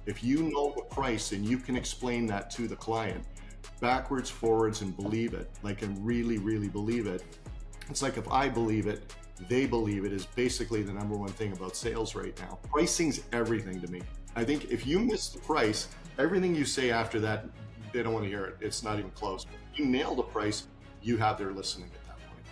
If you know the price and you can explain that to the client backwards, forwards, and believe it, like, and really, really believe it. It's like, if I believe it, they believe it, is basically the number one thing about sales right now. Pricing's everything to me. I think if you miss the price, everything you say after that, they don't want to hear it. It's not even close. If you nail the price, you have their listening at that point.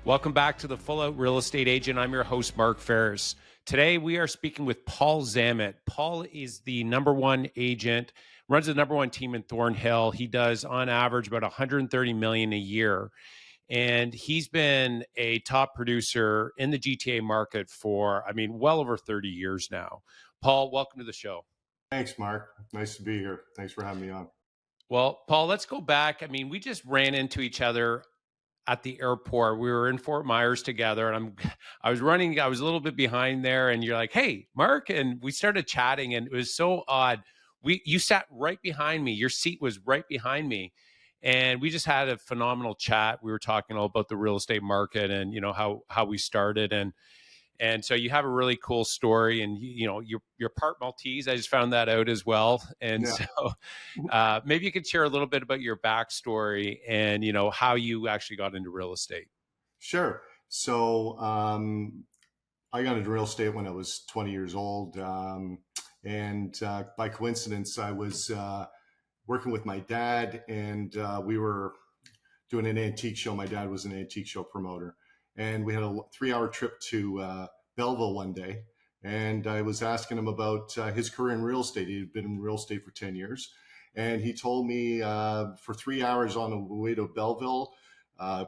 Welcome back to the Full Out Real Estate Agent. I'm your host, Mark Faris. Today, we are speaking with Paul Zammit. Paul is the number one agent, runs the number one team in Thornhill. He does, on average, about $130 million a year. And he's been a top producer in the GTA market for, well over 30 years now. Paul, welcome to the show. Thanks, Mark. Nice to be here. Thanks for having me on. Well, Paul, let's go back. We just ran into each other at the airport. We were in Fort Myers together, and I was a little bit behind there, and you're like, "Hey, Mark," and we started chatting, and it was so odd. You sat right behind me. Your seat was right behind me, and we just had a phenomenal chat. We were talking all about the real estate market and how we started, and so you have a really cool story, and you're part Maltese. I just found that out as well. And Yeah. so maybe you could share a little bit about your backstory and how you actually got into real estate. Sure. So I got into real estate when I was 20 years old. And by coincidence, I was working with my dad, and we were doing an antique show. My dad was an antique show promoter. And we had a 3-hour trip to Belleville one day. And I was asking him about his career in real estate. He had been in real estate for 10 years. And he told me for 3 hours on the way to Belleville,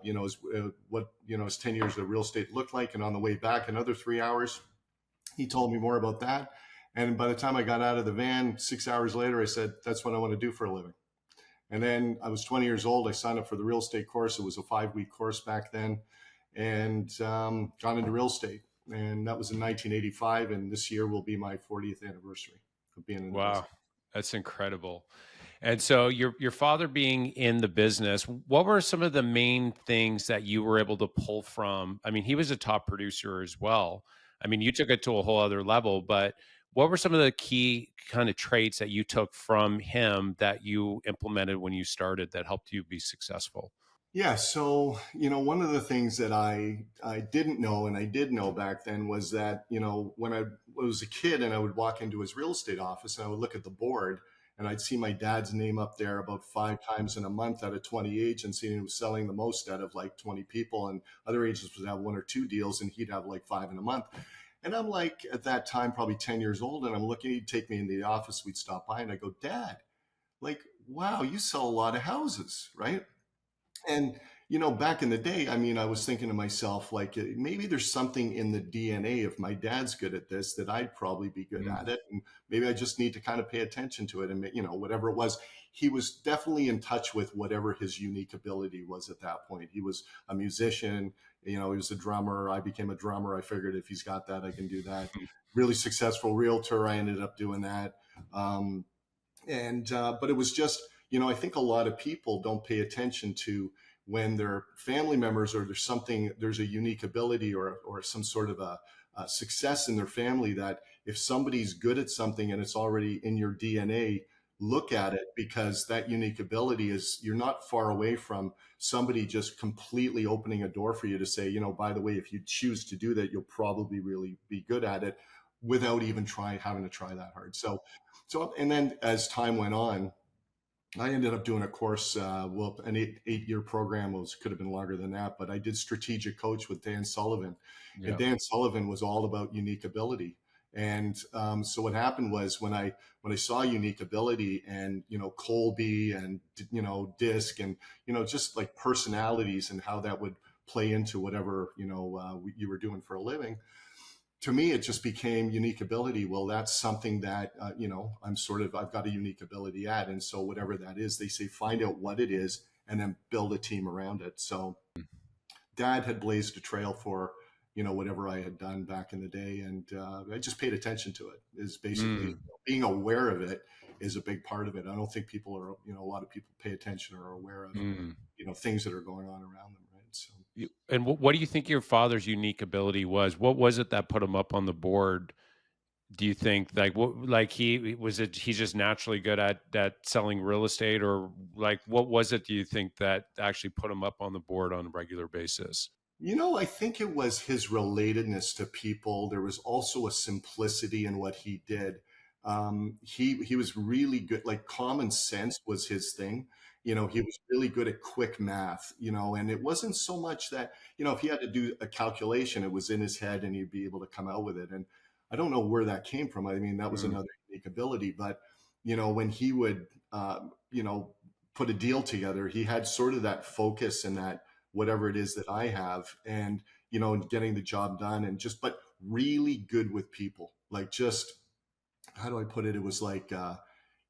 his 10 years of real estate looked like. And on the way back, another 3 hours, he told me more about that. And by the time I got out of the van, 6 hours later, I said, that's what I want to do for a living. And then I was 20 years old. I signed up for the real estate course. It was a 5-week course back then, and got into real estate. And that was in 1985. And this year will be my 40th anniversary of being in the business. That's incredible. And so your father being in the business, what were some of the main things that you were able to pull from? He was a top producer as well. You took it to a whole other level, but what were some of the key kind of traits that you took from him that you implemented when you started that helped you be successful? Yeah. So, one of the things that I didn't know, and I did know back then, was that, when I was a kid and I would walk into his real estate office and I would look at the board, and I'd see my dad's name up there about 5 times in a month out of 20 agents, and he was selling the most out of like 20 people, and other agents would have 1 or 2 deals and he'd have like 5 in a month. And I'm like, at that time, probably 10 years old, and I'm looking, he'd take me in the office, we'd stop by, and I go, Dad, like, wow, you sell a lot of houses, right? And, back in the day, I was thinking to myself, like, maybe there's something in the DNA. If my dad's good at this, that I'd probably be good at it. And maybe I just need to kind of pay attention to it. And, whatever it was, he was definitely in touch with whatever his unique ability was at that point. He was a musician, he was a drummer. I became a drummer. I figured if he's got that, I can do that. Really successful realtor. I ended up doing that. But it was just, I think a lot of people don't pay attention to when their family members, or there's a unique ability or some sort of a success in their family, that if somebody's good at something and it's already in your DNA, look at it, because that unique ability is, you're not far away from somebody just completely opening a door for you to say, by the way, if you choose to do that, you'll probably really be good at it without even having to try that hard. So, and then as time went on, I ended up doing a course, an 8-year program. Could have been longer than that, but I did strategic coach with Dan Sullivan. Yeah. And Dan Sullivan was all about unique ability. And so what happened was, when I saw unique ability and, Colby and, DISC and, just like personalities and how that would play into whatever, you were doing for a living, to me, it just became unique ability. Well, that's something that, I've got a unique ability at. And so whatever that is, they say, find out what it is and then build a team around it. So Dad had blazed a trail for, whatever I had done back in the day. And I just paid attention to it. Is basically being aware of it is a big part of it. I don't think people are, a lot of people pay attention or are aware of, things that are going on around them. Right. So. And what do you think your father's unique ability was? What was it that put him up on the board? Do you think like what like he was it he's just naturally good at selling real estate, or like what was it do you think that actually put him up on the board on a regular basis? I think it was his relatedness to people. There was also a simplicity in what he did. He was really good. Like common sense was his thing. He was really good at quick math. And it wasn't so much that if he had to do a calculation, it was in his head and he'd be able to come out with it. And I don't know where that came from. I mean, that was Mm, another unique ability. But when he would put a deal together, he had sort of that focus and that whatever it is that I have, and getting the job done, and just but really good with people. Like, just how do I put it? It was like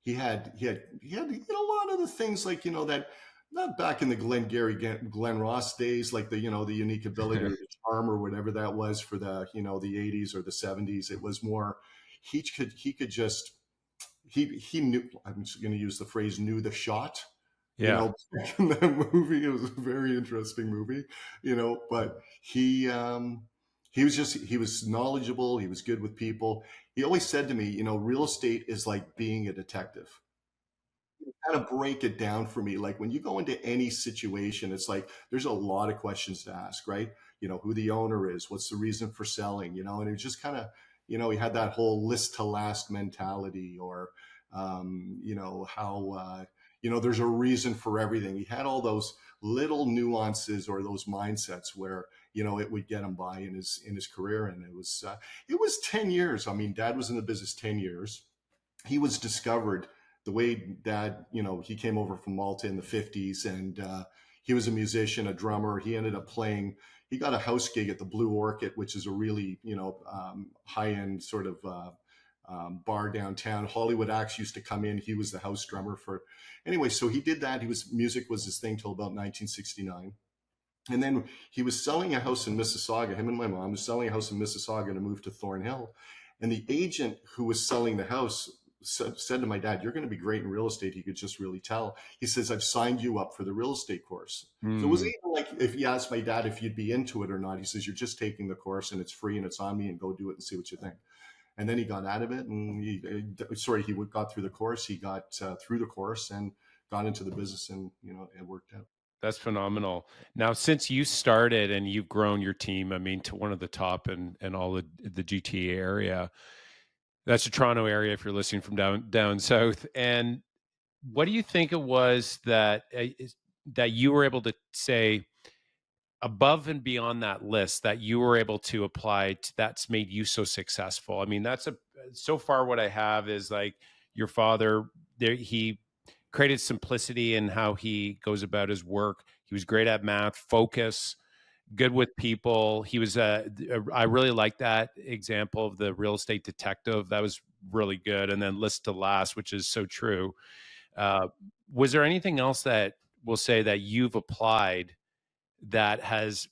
he had a lot of the things, like that, not back in the Glenn Ross days, like the unique ability or the charm or whatever that was for the 80s or the 70s. It was more he could just he knew, I'm just going to use the phrase, knew the shot. yeah, Back in that movie, it was a very interesting movie. But he was knowledgeable. He was good with people. He always said to me, real estate is like being a detective. Kind of break it down for me. Like when you go into any situation, it's like there's a lot of questions to ask, right? Who the owner is, what's the reason for selling, and it just kind of, he had that whole list to last mentality, or, how, there's a reason for everything. He had all those little nuances or those mindsets where, it would get him by in his career. And it was 10 years. I mean, Dad was in the business 10 years. He was discovered the way Dad, he came over from Malta in the 50s, and he was a musician, a drummer. He ended up playing, he got a house gig at the Blue Orchid, which is a really, high end sort of bar downtown. Hollywood acts used to come in. He was the house drummer for, anyway. So he did that. Music was his thing till about 1969. And then he was selling a house in Mississauga. Him and my mom was selling a house in Mississauga to move to Thornhill. And the agent who was selling the house said to my dad, "You're going to be great in real estate." He could just really tell. He says, "I've signed you up for the real estate course." So it wasn't mm, even like if he asked my dad if you'd be into it or not. He says, "You're just taking the course and it's free and it's on me, and go do it and see what you think." And then he got out of it, and he got through the course. He got through the course and got into the business, and it worked out. that's phenomenal. Now, since you started and you've grown your team, I mean, to one of the top and all the GTA area, that's the Toronto area. If you're listening from down south, and what do you think it was that you were able to say above and beyond that list that you were able to apply that's made you so successful? I mean, that's a so far what I have is like your father there he created simplicity in how he goes about his work. He was great at math, focus, good with people. He was I really like that example of the real estate detective. That was really good. And then list to last, which is so true. Uh, was there anything else that we'll say that you've applied that has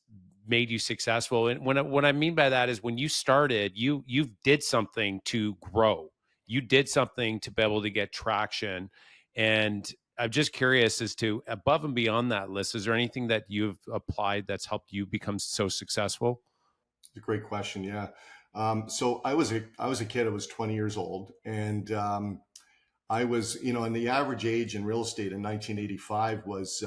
made you successful? And what I mean by that is when you started, you did something to grow. You did something to be able to get traction. And I'm just curious as to above and beyond that list, is there anything that you've applied that's helped you become so successful? It's a great question. Yeah. So I was a kid. I was 20 years old, and I was, and the average age in real estate in 1985 was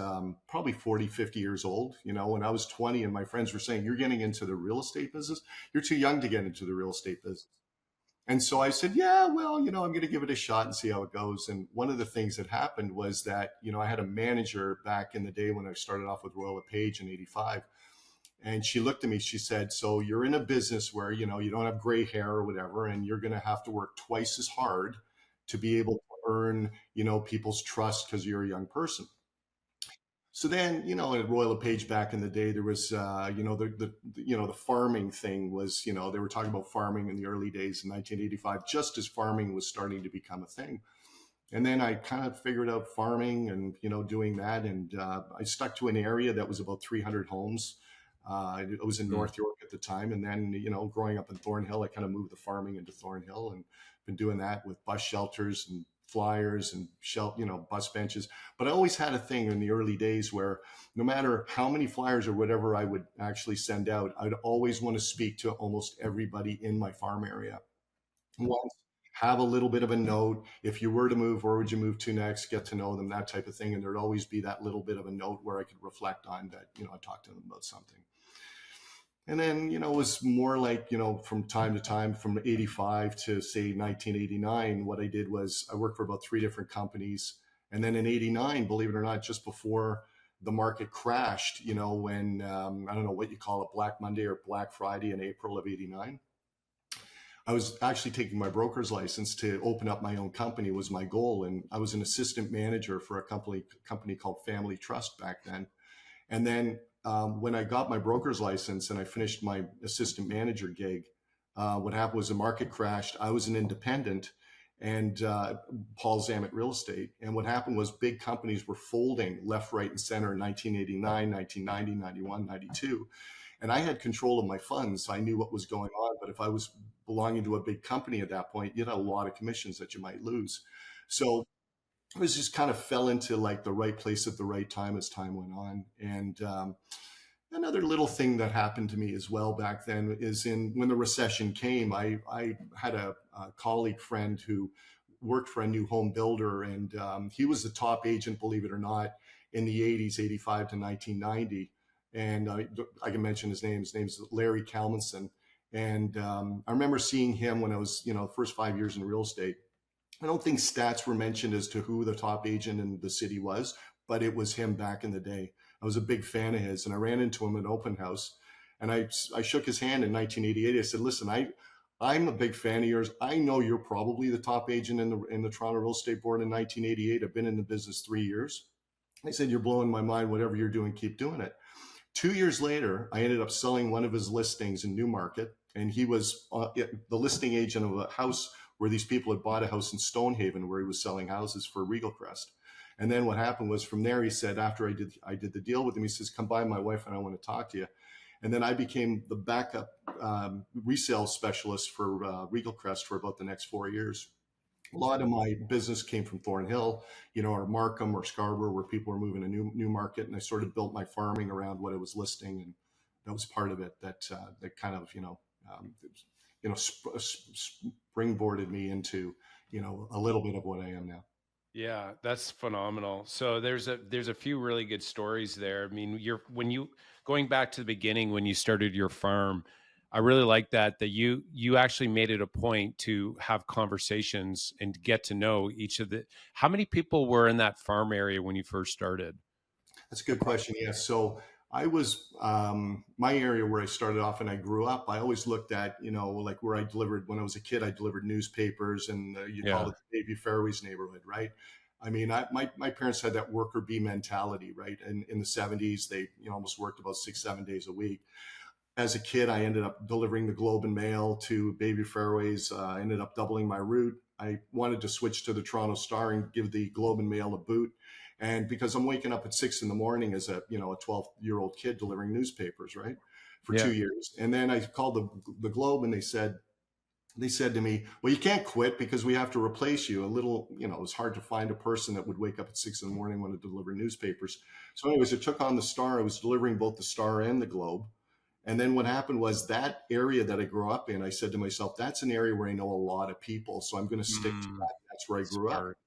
probably 40, 50 years old. When I was 20, and my friends were saying, "You're getting into the real estate business. You're too young to get into the real estate business." And so I said, "Yeah, well, I'm going to give it a shot and see how it goes." And one of the things that happened was that, I had a manager back in the day when I started off with Royal LePage in 85. And she looked at me, she said, "So you're in a business where, you don't have gray hair or whatever, and you're going to have to work twice as hard to be able to earn, people's trust because you're a young person." So then, at Royal LePage back in the day, there was, the farming thing was, they were talking about farming in the early days in 1985, just as farming was starting to become a thing. And then I kind of figured out farming and, doing that. And I stuck to an area that was about 300 homes. I was in Mm. North York at the time. And then, growing up in Thornhill, I kind of moved the farming into Thornhill and been doing that with bus shelters and flyers and shelf, bus benches. But I always had a thing in the early days where no matter how many flyers or whatever I would actually send out, I'd always want to speak to almost everybody in my farm area. Once, have a little bit of a note. If you were to move, where would you move to next? Get to know them, that type of thing. And there'd always be that little bit of a note where I could reflect on that, I talked to them about something. And then, it was more like, from time to time, from 85 to say 1989, what I did was I worked for about 3 different companies. And then in 89, believe it or not, just before the market crashed, when, I don't know what you call it, Black Monday or Black Friday in April of 89, I was actually taking my broker's license to open up my own company was my goal. And I was an assistant manager for a company called Family Trust back then. And then when I got my broker's license and I finished my assistant manager gig, what happened was the market crashed. I was an independent and Paul Zammit Real Estate. And what happened was big companies were folding left, right, and center in 1989, 1990, 91, 92. And I had control of my funds. I knew what was going on. But if I was belonging to a big company at that point, you had a lot of commissions that you might lose. So it was just kind of fell into like the right place at the right time as time went on. And another little thing that happened to me as well back then is when the recession came, I had a colleague friend who worked for a new home builder, and he was the top agent, believe it or not, in the 80s, 85 to 1990. And I can mention his name. His name's Larry Kalmanson. And I remember seeing him when I was, the first 5 years in real estate. I don't think stats were mentioned as to who the top agent in the city was, but it was him back in the day. I was a big fan of his, and I ran into him at an open house, and I shook his hand in 1988. I said, "Listen, I'm a big fan of yours. I know you're probably the top agent in the Toronto Real Estate Board in 1988. I've been in the business 3 years." I said, "You're blowing my mind. Whatever you're doing, keep doing it." 2 years later, I ended up selling one of his listings in Newmarket, and he was the listing agent of a house where these people had bought a house in Stonehaven where he was selling houses for Regal Crest. And then what happened was from there, he said, after I did the deal with him, he says, "Come by, my wife and I want to talk to you." And then I became the backup resale specialist for Regal Crest for about the next 4 years. A lot of my business came from Thornhill, or Markham or Scarborough, where people were moving to new market. And I sort of built my farming around what I was listing. And that was part of it that kind of, springboarded me into, a little bit of what I am now. Yeah, that's phenomenal. So there's a few really good stories there. I mean, when you going back to the beginning when you started your farm, I really like that you actually made it a point to have conversations and get to know each of the. How many people were in that farm area when you first started? That's a good question. Yes. So I was, my area where I started off and I grew up, I always looked at, like where I delivered, when I was a kid, I delivered newspapers, and you call Yeah, it the Baby Fairways neighborhood, right? I mean, my parents had that worker bee mentality, right? And in the 70s, they, almost worked about 6, 7 days a week. As a kid, I ended up delivering the Globe and Mail to Baby Fairways. I ended up doubling my route. I wanted to switch to the Toronto Star and give the Globe and Mail a boot. And because I'm waking up at 6 in the morning as a 12-year-old kid delivering newspapers, right, for yeah. 2 years. And then I called the Globe, and they said to me, "Well, you can't quit because we have to replace you." It was hard to find a person that would wake up at 6 in the morning and want to deliver newspapers. So anyways, I took on the Star. I was delivering both the Star and the Globe. And then what happened was that area that I grew up in, I said to myself, that's an area where I know a lot of people. So I'm going to stick to Mm, that. That's where I grew up. smart.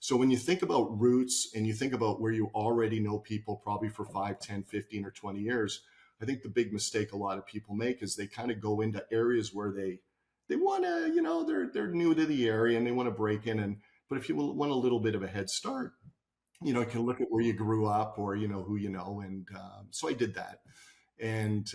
So when you think about roots and you think about where you already know people probably for 5, 10, 15, or 20 years, I think the big mistake a lot of people make is they kind of go into areas where they want to, they're new to the area and they want to break in. But if you want a little bit of a head start, you can look at where you grew up or, who you know. And so I did that. And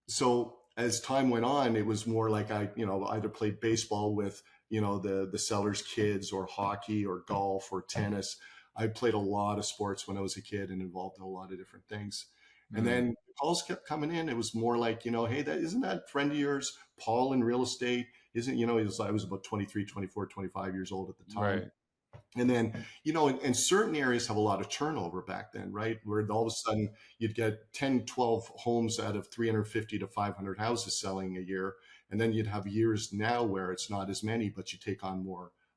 so as time went on, it was more like I, either played baseball with, the sellers' kids, or hockey or golf or tennis. I played a lot of sports when I was a kid and involved in a lot of different things. And Mm, then calls kept coming in. It was more like, hey, isn't that friend of yours, Paul, in real estate? Isn't, I was about 23, 24, 25 years old at the time. right. And then, and certain areas have a lot of turnover back then, right? Where all of a sudden you'd get 10, 12 homes out of 350 to 500 houses selling a year. And then you'd have years now where it's not as many, but you take on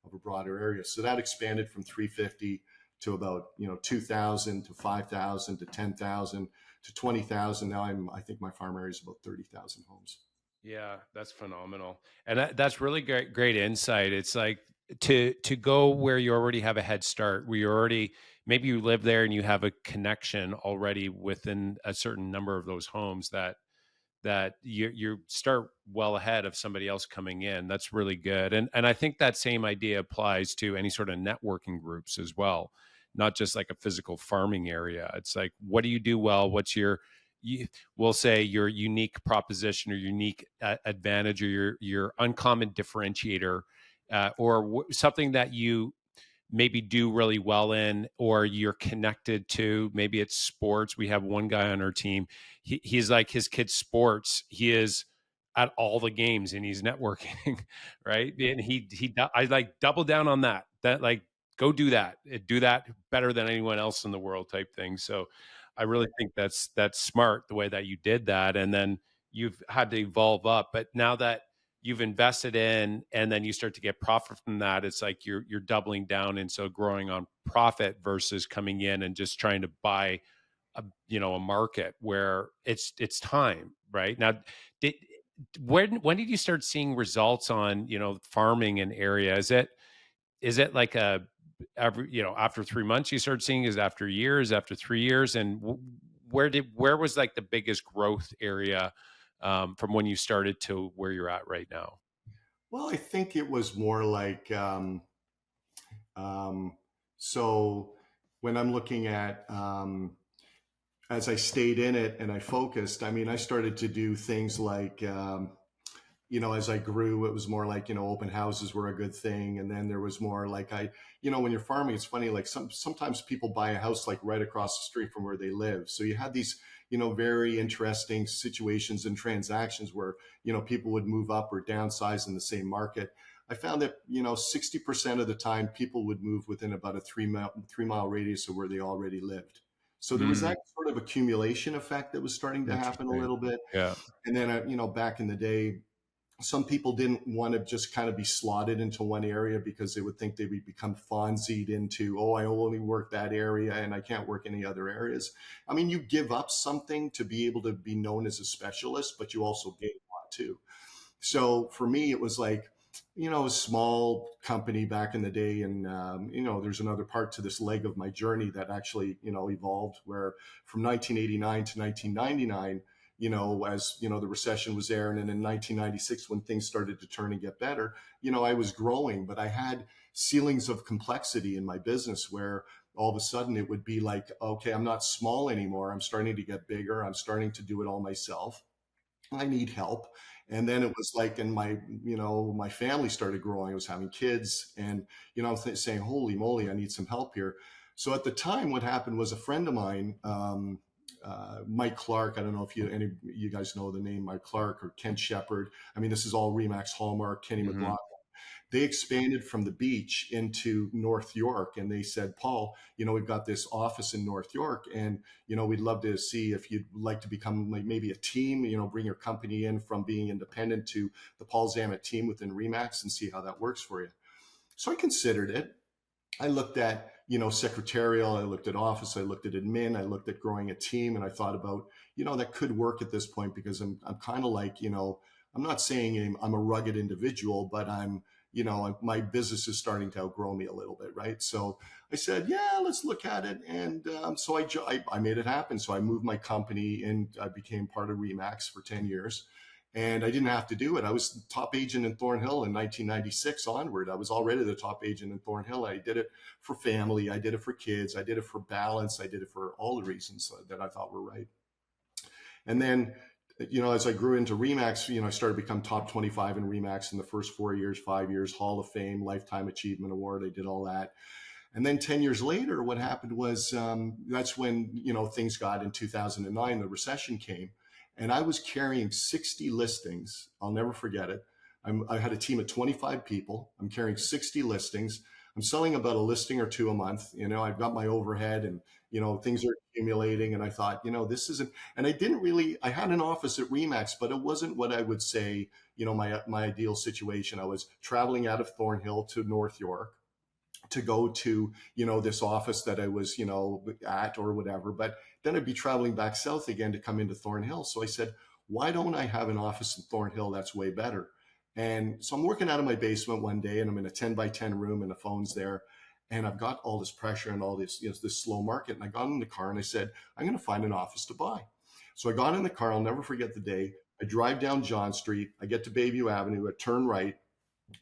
of a broader area. So that expanded from 350 to about 2,000 to 5,000 to 10,000 to 20,000. Now I think my farm area is about 30,000 homes. Yeah, that's phenomenal. And that's really great insight. It's like to go where you already have a head start, where you already maybe you live there and you have a connection already within a certain number of those homes that you start well ahead of somebody else coming in. That's really good. And I think that same idea applies to any sort of networking groups as well, not just like a physical farming area. It's like, what do you do well? What's your, you, we'll say your unique proposition or unique advantage or your uncommon differentiator, something that you maybe do really well in, or you're connected to. Maybe it's sports. We have one guy on our team. He's like his kid's sports. He is at all the games and he's networking, right? And I like double down on that. That like go do that. Do that better than anyone else in the world type thing. So I really think that's smart the way that you did that, and then you've had to evolve up. But now that you've invested in and then you start to get profit from that, it's like you're doubling down, and so growing on profit versus coming in and just trying to buy a market where it's time right now. did when did you start seeing results on farming in area? Is it like after 3 months you start seeing? Is it after years, after 3 years? And where was like the biggest growth area from when you started to where you're at right now? Well, I think it was more like um, so when I'm looking at as I stayed in it and I focused, I mean, I started to do things like as I grew, it was more like, open houses were a good thing. And then there was more like when you're farming, it's funny, like sometimes people buy a house like right across the street from where they live. So you had these, very interesting situations and transactions where, people would move up or downsize in the same market. I found that, 60% of the time people would move within about a 3 mile radius of where they already lived. So there was Mm, that sort of accumulation effect that was starting to happen a interesting. little bit. Yeah. And then, back in the day, some people didn't want to just kind of be slotted into one area because they would think they would become Fonzied into, oh, I only work that area and I can't work any other areas. I mean, you give up something to be able to be known as a specialist, but you also gain a lot too. So for me, it was like, a small company back in the day. And, there's another part to this leg of my journey that actually, evolved where from 1989 to 1999, as, the recession was there. And then in 1996, when things started to turn and get better, I was growing, but I had ceilings of complexity in my business where all of a sudden it would be like, okay, I'm not small anymore. I'm starting to get bigger. I'm starting to do it all myself. I need help. And then it was like, and my family started growing. I was having kids and, saying, holy moly, I need some help here. So at the time, what happened was a friend of mine, Mike Clark. I don't know if any of you guys know the name Mike Clark or Kent Shepard. I mean, this is all Remax Hallmark, Kenny Hmm. McLaughlin. They expanded from the beach into North York, and they said, Paul, we've got this office in North York, and we'd love to see if you'd like to become like maybe a team, bring your company in from being independent to the Paul Zammit team within Remax and see how that works for you. So I considered it. I looked at, secretarial, I looked at office, I looked at admin, I looked at growing a team, and I thought about, that could work at this point because I'm kind of like, I'm not saying I'm a rugged individual, but my business is starting to outgrow me a little bit, right? So I said, yeah, let's look at it. And so I made it happen. So I moved my company and I became part of Remax for 10 years. And I didn't have to do it. I was the top agent in Thornhill in 1996 onward. I was already the top agent in Thornhill. I did it for family. I did it for kids. I did it for balance. I did it for all the reasons that I thought were right. And then, as I grew into Remax, I started to become top 25 in Remax in the first 4 years, 5 years, Hall of Fame, Lifetime Achievement Award. I did all that. And then 10 years later, what happened was that's when, things got in 2009, the recession came. And I was carrying 60 listings. I'll never forget it. I had a team of 25 people. I'm carrying 60 listings. I'm selling about a listing or two a month. I've got my overhead, and things are accumulating. And I thought, this isn't. And I didn't really. I had an office at Remax, but it wasn't what I would say, my ideal situation. I was traveling out of Thornhill to North York to go to this office that I was at or whatever, but then I'd be traveling back south again to come into Thornhill. So I said, why don't I have an office in Thornhill? That's way better. And so I'm working out of my basement one day, and I'm in a 10 by 10 room, and the phone's there, and I've got all this pressure and all this this slow market. And I got in the car and I said, I'm going to find an office to buy. So I got in the car. I'll never forget the day. I drive down John Street. I get to Bayview Avenue. I turn right.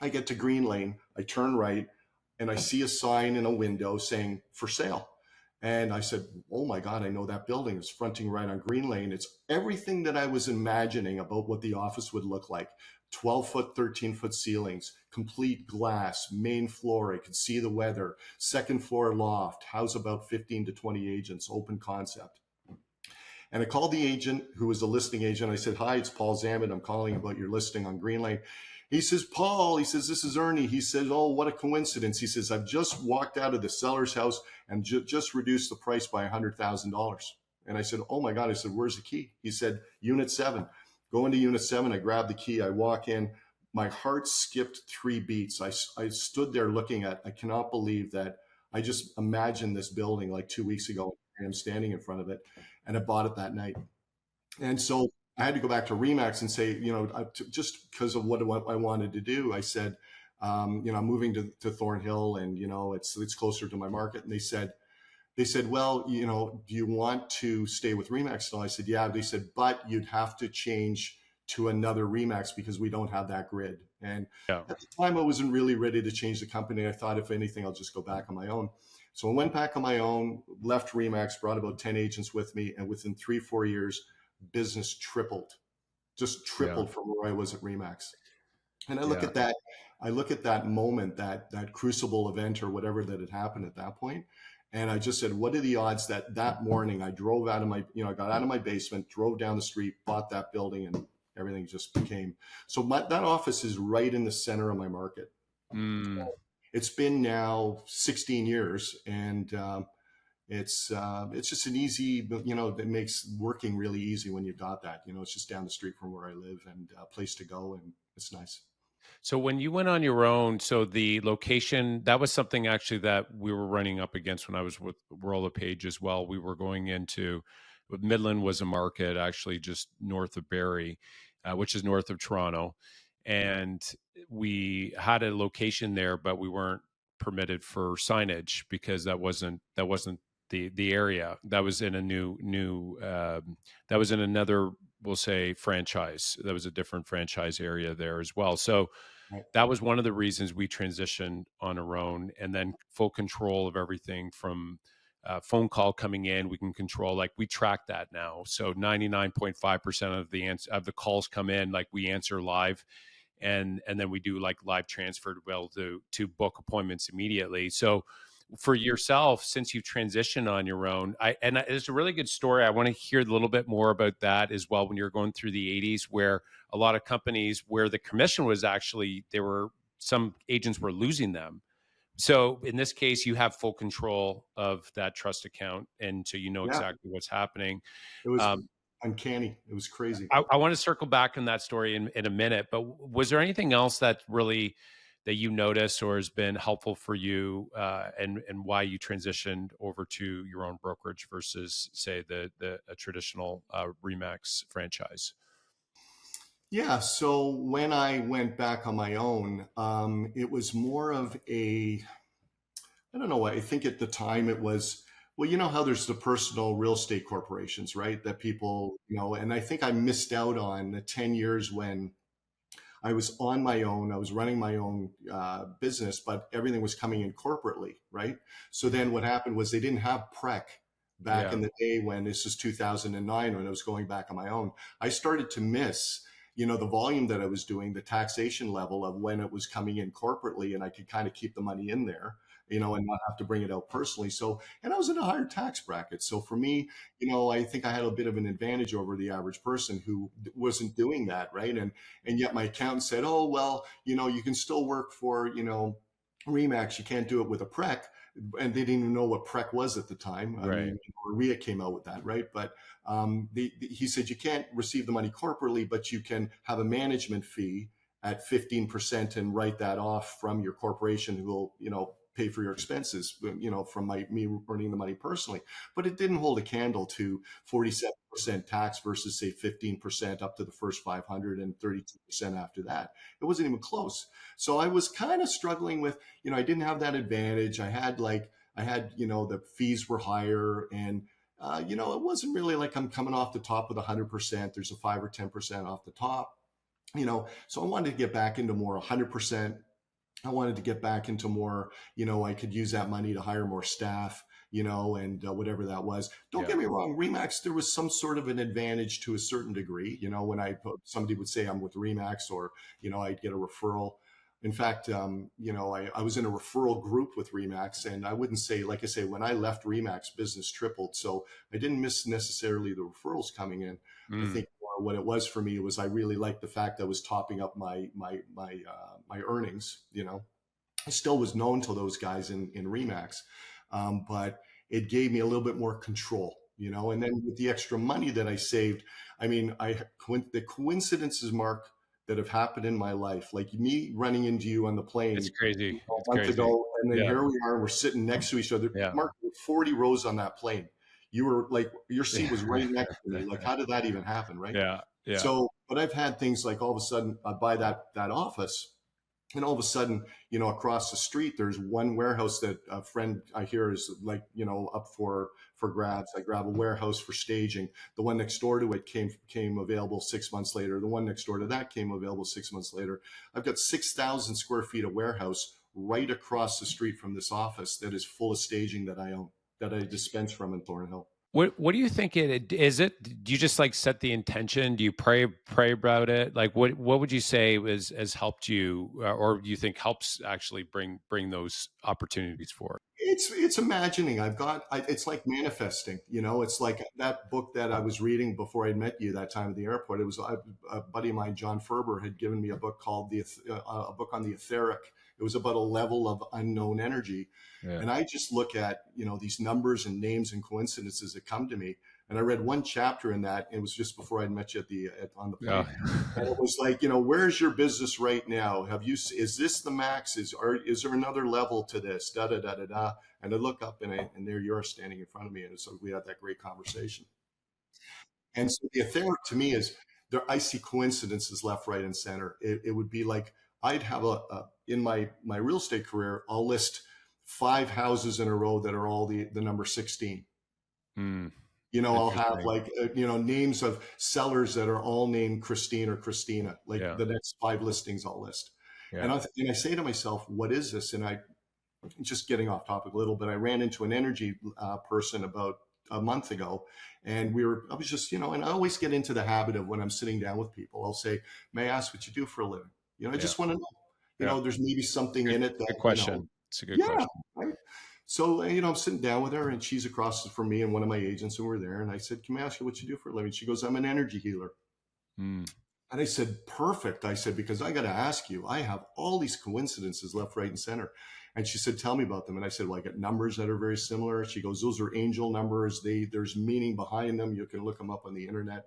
I get to Green Lane. I turn right, and I see a sign in a window saying for sale. And I said, oh my God, I know that building. It's fronting right on Green Lane. It's everything that I was imagining about what the office would look like. 12-foot, 13-foot ceilings, complete glass, main floor. I could see the weather, second floor loft, house about 15 to 20 agents, open concept. And I called the agent who was the listing agent. I said, hi, it's Paul Zammit. I'm calling about your listing on Green Lane. He says, Paul, he says, this is Ernie. He says, oh, what a coincidence. He says, I've just walked out of the seller's house and just reduced the price by $100,000. And I said, oh my God. I said, where's the key? He said, unit 7. Go into unit 7. I grab the key. I walk in. My heart skipped 3 beats. I stood there looking I cannot believe that I just imagined this building like 2 weeks ago. And I'm standing in front of it, and I bought it that night. And so I had to go back to Remax and say, just because of what I wanted to do, I said, I'm moving to Thornhill, and it's closer to my market. And they said, well, do you want to stay with Remax still? I said, yeah. They said, but you'd have to change to another Remax because we don't have that grid. And Yeah. at the time, I wasn't really ready to change the company. I thought, if anything, I'll just go back on my own. So I went back on my own, left Remax, brought about 10 agents with me, and within 3-4 years, business tripled, just tripled from where I was at Remax. And I look at that, moment, that crucible event or whatever that had happened at that point. And I just said, what are the odds that morning I drove out of my, I got out of my basement, drove down the street, bought that building, and everything just became. So that office is right in the center of my market. Mm. It's been now 16 years, and it's just an easy, that makes working really easy when you've got that. It's just down the street from where I live, and a place to go, and it's nice. So when you went on your own, so the location, that was something actually that we were running up against when I was with Roll of Page as well. We were going into Midland was a market actually just north of Barrie, which is north of Toronto. And we had a location there, but we weren't permitted for signage because that wasn't the area. That was in a new that was in another, we'll say, franchise. That was a different franchise area there as well. So Right. that was one of the reasons we transitioned on our own, and then full control of everything from phone call coming in. We can control, like we track that now. So 99.5% of the calls come in, like we answer live, and then we do like live transfer to be able to book appointments immediately. So for yourself, since you've transitioned on your own, it's a really good story. I want to hear a little bit more about that as well. When you're going through the 80s, where a lot of companies, where the commission was actually, some agents were losing them. So in this case, you have full control of that trust account, and so Yeah, exactly what's happening. it was uncanny. It was crazy. I want to circle back on that story in a minute, but was there anything else that you noticed or has been helpful for you, and why you transitioned over to your own brokerage versus, say, a traditional Remax franchise? Yeah. So when I went back on my own, it was more of I don't know. I think at the time it was, well, you know how there's the personal real estate corporations, right? That people, and I think I missed out on the 10 years when I was on my own. I was running my own business, but everything was coming in corporately, right? So then what happened was they didn't have PREC back in the day, when this is 2009, when I was going back on my own. I started to miss, the volume that I was doing, the taxation level of when it was coming in corporately, and I could kind of keep the money in there, and not have to bring it out personally. So, and I was in a higher tax bracket. So for me, I think I had a bit of an advantage over the average person who wasn't doing that, right? And yet my accountant said, oh, well, you can still work for, Remax, you can't do it with a prec, and they didn't even know what prec was at the time. I Right. mean, RIA came out with that, right? But he said you can't receive the money corporately, but you can have a management fee at 15% and write that off from your corporation, who will, pay for your expenses, from me earning the money personally. But it didn't hold a candle to 47% tax versus say 15% up to the first 500 and 32% after that. It wasn't even close. So I was kind of struggling with, I didn't have that advantage. The fees were higher, and it wasn't really like I'm coming off the top with 100%. There's a 5 or 10% off the top, so I wanted to get back into more 100%. I wanted to get back into more, I could use that money to hire more staff, and whatever that was. Don't Yeah. get me wrong, Remax, there was some sort of an advantage to a certain degree, when somebody would say I'm with Remax, or, I'd get a referral. In fact, I was in a referral group with Remax, and I wouldn't say, like I say, when I left Remax, business tripled. So I didn't miss necessarily the referrals coming in. I Mm. think what it was for me was I really liked the fact that I was topping up my earnings. I still was known to those guys in Remax, but it gave me a little bit more control. And then with the extra money that I saved, I mean, the coincidences, Mark, that have happened in my life, like me running into you on the It's plane crazy. It's a month crazy. ago, and then Yeah. here we are, we're sitting next to each other. Yeah. Mark, 40 rows on that plane. You were like, your seat was right next to me. Like, how did that even happen, right? Yeah. Yeah. So, but I've had things like all of a sudden I buy that office, and all of a sudden, across the street, there's one warehouse that a friend I hear is like, up for grabs. I grab a warehouse for staging. The one next door to it came available 6 months later. The one next door to that came available 6 months later. I've got 6,000 square feet of warehouse right across the street from this office that is full of staging that I own, that I dispense from in Thornhill. What do you think it is? It, do you just like set the intention? Do you pray about it? Like what would you say has helped you, or do you think helps actually bring those opportunities forward? It's imagining. It's like manifesting. It's like that book that I was reading before I met you that time at the airport. It was a buddy of mine, John Ferber, had given me a book called a book on the etheric. It was about a level of unknown energy, Yeah. and I just look at these numbers and names and coincidences that come to me. And I read one chapter in that. It was just before I'd met you on the plane. Yeah. And it was like, where's your business right now? Is this the max? Is there another level to this? Da da da da da. And I look up, and there you are standing in front of me. And so we had that great conversation. And so the etheric to me is there. I see coincidences left, right, and center. It would be like I'd have in my real estate career, I'll list 5 houses in a row that are all the number 16. Mm, I'll have interesting. like, names of sellers that are all named Christine or Christina, like Yeah. the next 5 listings I'll list. Yeah. And I say to myself, what is this? And I, just getting off topic a little bit, I ran into an energy person about a month ago, and I was just, and I always get into the habit of when I'm sitting down with people, I'll say, may I ask what you do for a living? I Yeah. just want to know, Yeah. there's maybe something Good, in it that, good question. It's a good yeah, question. right. So, I'm sitting down with her, and she's across from me and one of my agents, and we're there. And I said, can I ask you what you do for a living? She goes, I'm an energy healer. Mm, And I said, perfect. I said, because I got to ask you, I have all these coincidences left, right, and center. And she said, tell me about them. And I said, well, I got numbers that are very similar. She goes, those are angel numbers. There's meaning behind them. You can look them up on the internet.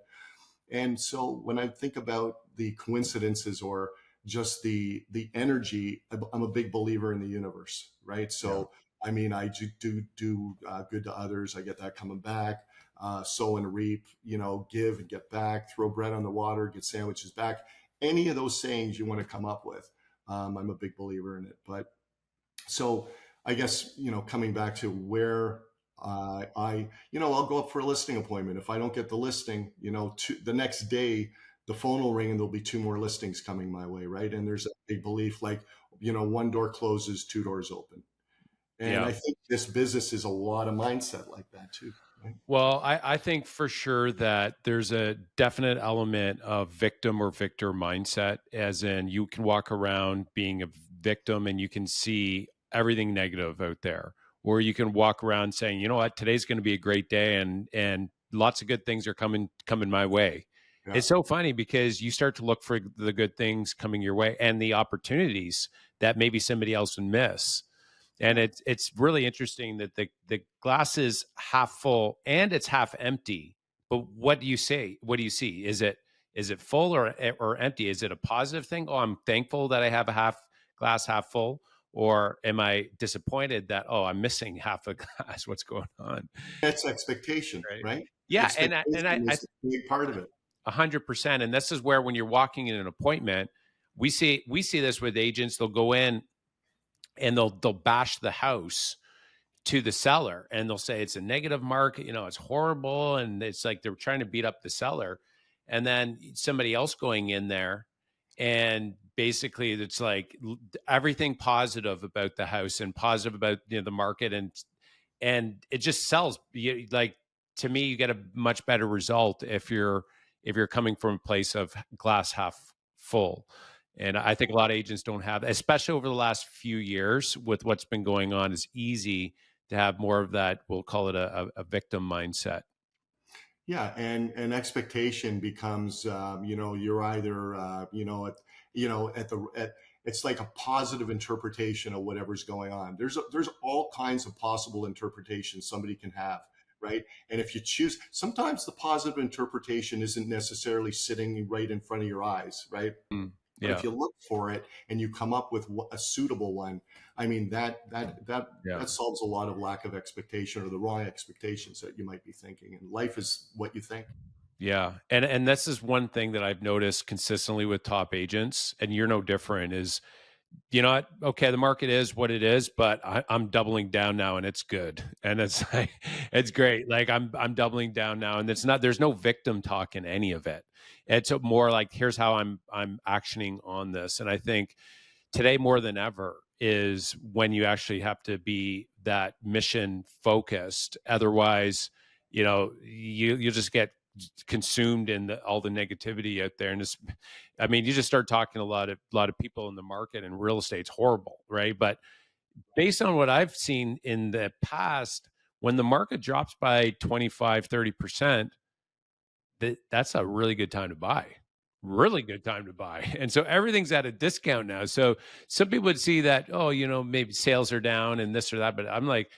And so when I think about the coincidences, or just the energy, I'm a big believer in the universe, right? yeah. So I mean, I do good to others. I get that coming back. Sow and reap, give and get back. Throw bread on the water, get sandwiches back. Any of those sayings you want to come up with, I'm a big believer in it. But so I guess, coming back to where I'll go up for a listing appointment. If I don't get the listing, the next day, the phone will ring and there'll be 2 more listings coming my way. Right. And there's a big belief like, one door closes, 2 doors open. And Yeah. I think this business is a lot of mindset like that too. Right? Well, I think for sure that there's a definite element of victim or victor mindset, as in you can walk around being a victim and you can see everything negative out there, or you can walk around saying, you know what, today's going to be a great day, and lots of good things are coming my way. Yeah. It's so funny because you start to look for the good things coming your way and the opportunities that maybe somebody else would miss. And Yeah. it's really interesting that the glass is half full and it's half empty. But what do you say? What do you see? Is it full or empty? Is it a positive thing? Oh, I'm thankful that I have a half glass half full, or am I disappointed that, oh, I'm missing half a glass? What's going on? That's expectation, Right. right? Yeah, Expectation is a big part of it. 100%. And this is where when you're walking in an appointment, we see this with agents. They'll go in and they'll bash the house to the seller and they'll say it's a negative market, it's horrible, and it's like they're trying to beat up the seller. And then somebody else going in there and basically it's like everything positive about the house and positive about the market, and it just sells. Like, to me, you get a much better result if you're coming from a place of glass half full. And I think a lot of agents don't have, especially over the last few years with what's been going on. Is easy to have more of that, we'll call it a victim mindset. Yeah, and expectation becomes, you're either, at the at it's like a positive interpretation of whatever's going on. There's all kinds of possible interpretations somebody can have, right? And if you choose, sometimes the positive interpretation isn't necessarily sitting right in front of your eyes, right? Mm, But if yeah, you look for it and you come up with a suitable one, I mean yeah. that solves a lot of lack of expectation or the wrong expectations that you might be thinking. And life is what you think. Yeah. And this is one thing that I've noticed consistently with top agents, and you're no different, is, what? Okay, the market is what it is, but I'm doubling down now, and it's good, and it's like it's great. Like, I'm doubling down now, and it's not. There's no victim talk in any of it. It's more like, here's how I'm actioning on this, and I think today more than ever is when you actually have to be that mission focused. Otherwise, you just get consumed in all the negativity out there. And it's, I mean, you just start talking to a lot of people in the market, and real estate's horrible, right? But based on what I've seen in the past, when the market drops by 25-30%, that's a really good time to buy. Really good time to buy. And so everything's at a discount now. So some people would see that, oh, maybe sales are down and this or that. But I'm like,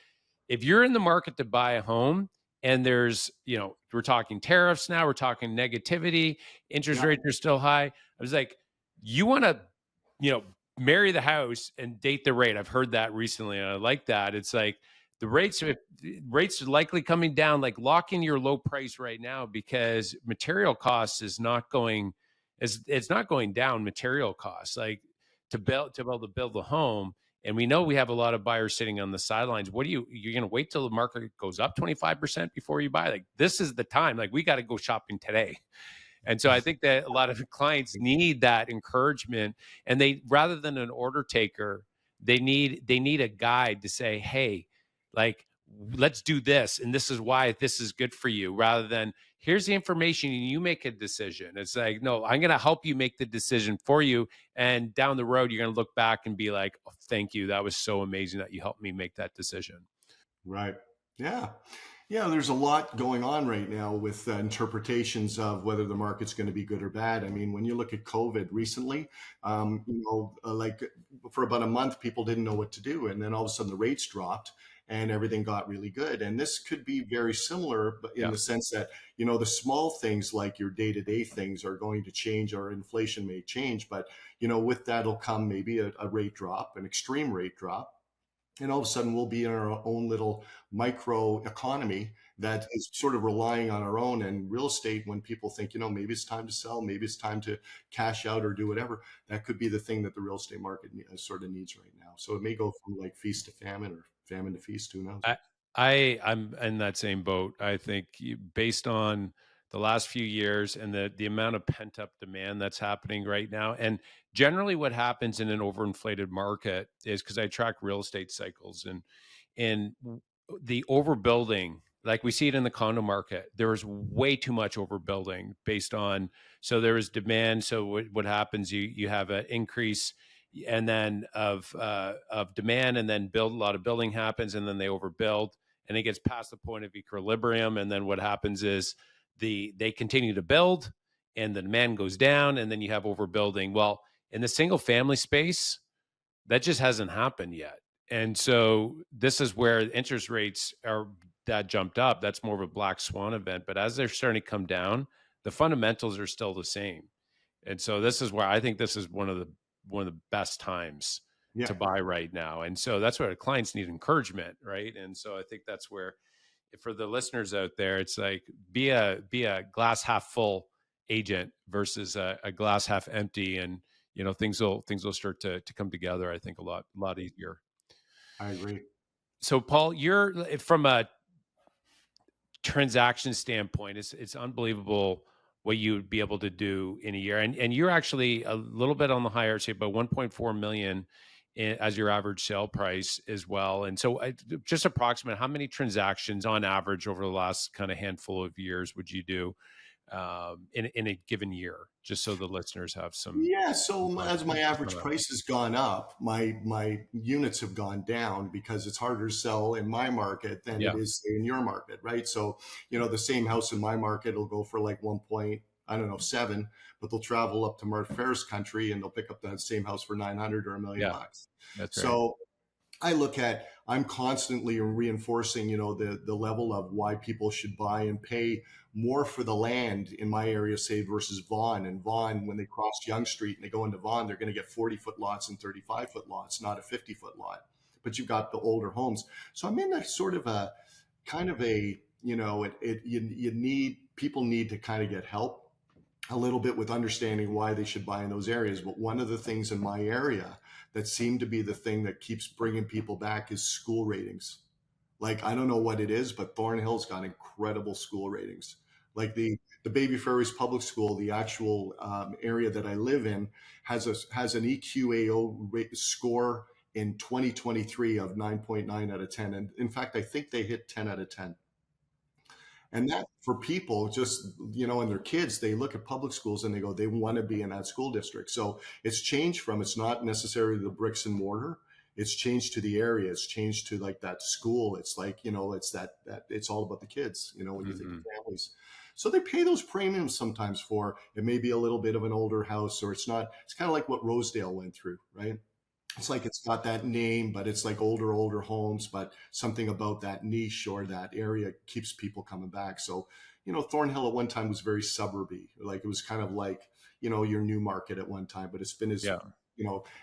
if you're in the market to buy a home and there's, we're talking tariffs now, we're talking negativity, interest Yeah, rates are still high. I was like, you want to, you know, marry the house and date the rate. I've heard that recently, and I like that. It's like the rates are likely coming down. Like, lock in your low price right now, because material costs is not going, it's not going down. Material costs, like, to be able to build a home. And we know we have a lot of buyers sitting on the sidelines. What you're going to wait till the market goes up 25% before you buy? Like, this is the time. Like, we got to go shopping today. And so I think that a lot of clients need that encouragement, and they, rather than an order taker, they need a guide to say, hey, like, let's do this, and this is why this is good for you, rather than, here's the information and you make a decision. It's like, no, I'm going to help you make the decision for you, and down the road you're going to look back and be like, oh, thank you, that was so amazing that you helped me make that decision. right. Yeah. Yeah, there's a lot going on right now with interpretations of whether the market's going to be good or bad. I mean, when you look at COVID recently, like for about a month, people didn't know what to do. And then all of a sudden the rates dropped and everything got really good. And this could be very similar, but in Yeah. the sense that, the small things like your day to day things are going to change, or inflation may change. But, with that'll come maybe a rate drop, an extreme rate drop, and all of a sudden we'll be in our own little micro economy that is sort of relying on our own. And real estate, when people think, maybe it's time to sell, maybe it's time to cash out or do whatever, that could be the thing that the real estate market sort of needs right now. So it may go from like feast to famine, or famine to feast, who knows. I, I'm in that same boat. I think based on the last few years and the amount of pent up demand that's happening right now, and generally what happens in an overinflated market is, because I track real estate cycles, and the overbuilding, like we see it in the condo market, there is way too much overbuilding based on, so there is demand. So what happens, you have an increase and then of demand, and then build, a lot of building happens, and then they overbuild, and it gets past the point of equilibrium, and then what happens is they continue to build, and the demand goes down, and then you have overbuilding. Well, in the single family space, that just hasn't happened yet. And so this is where interest rates are that jumped up. That's more of a black swan event. But as they're starting to come down, the fundamentals are still the same. And so this is where I think this is one of the best times Yeah, to buy right now. And so that's where the clients need encouragement, right? And so I think that's where, for the listeners out there, it's like be a glass half full agent versus a glass half empty, and things will start to come together. I think a lot easier. I agree. So Paul, you're from a transaction standpoint, it's unbelievable what you would be able to do in a year, and you're actually a little bit on the higher side, about 1.4 million as your average sale price as well. And so, just approximate how many transactions on average over the last kind of handful of years would you do in a given year, just so the listeners have Yeah, some so as my context average on that. price has gone up, my units have gone down because it's harder to sell in my market than it Yeah, is say, in your market, right? So, the same house in my market will go for like 1 point, I don't know, 7, but they'll travel up to Mark Ferris country and they'll pick up that same house for 900 or a million yeah, bucks. that's right. So I'm constantly reinforcing, the level of why people should buy and pay more for the land in my area, say, versus Vaughan. And Vaughan, when they cross Young Street and they go into Vaughan, they're going to get 40-foot lots and 35-foot lots, not a 50-foot lot. But you've got the older homes. So I'm in a sort of a kind of a, you need, people need to kind of get help a little bit with understanding why they should buy in those areas. But one of the things in my area that seemed to be the thing that keeps bringing people back is school ratings. Like, I don't know what it is, but Thornhill's got incredible school ratings. Like the Baby Faris Public School, the actual area that I live in, has an EQAO score in 2023 of 9.9 out of 10. And in fact, I think they hit 10 out of 10. And that for people, just, and their kids, they look at public schools and they go, they want to be in that school district. So it's changed from, it's not necessarily the bricks and mortar. It's changed to the area. It's changed to like that school. It's like, it's that it's all about the kids, when you think of Hmm. families. So they pay those premiums sometimes for, it may be a little bit of an older house, or it's not, it's kind of like what Rosedale went through, right? It's like it's got that name, but it's like older homes, but something about that niche or that area keeps people coming back. So, Thornhill at one time was very suburby. Like it was kind of like, your new market at one time, but it's been as, Yeah.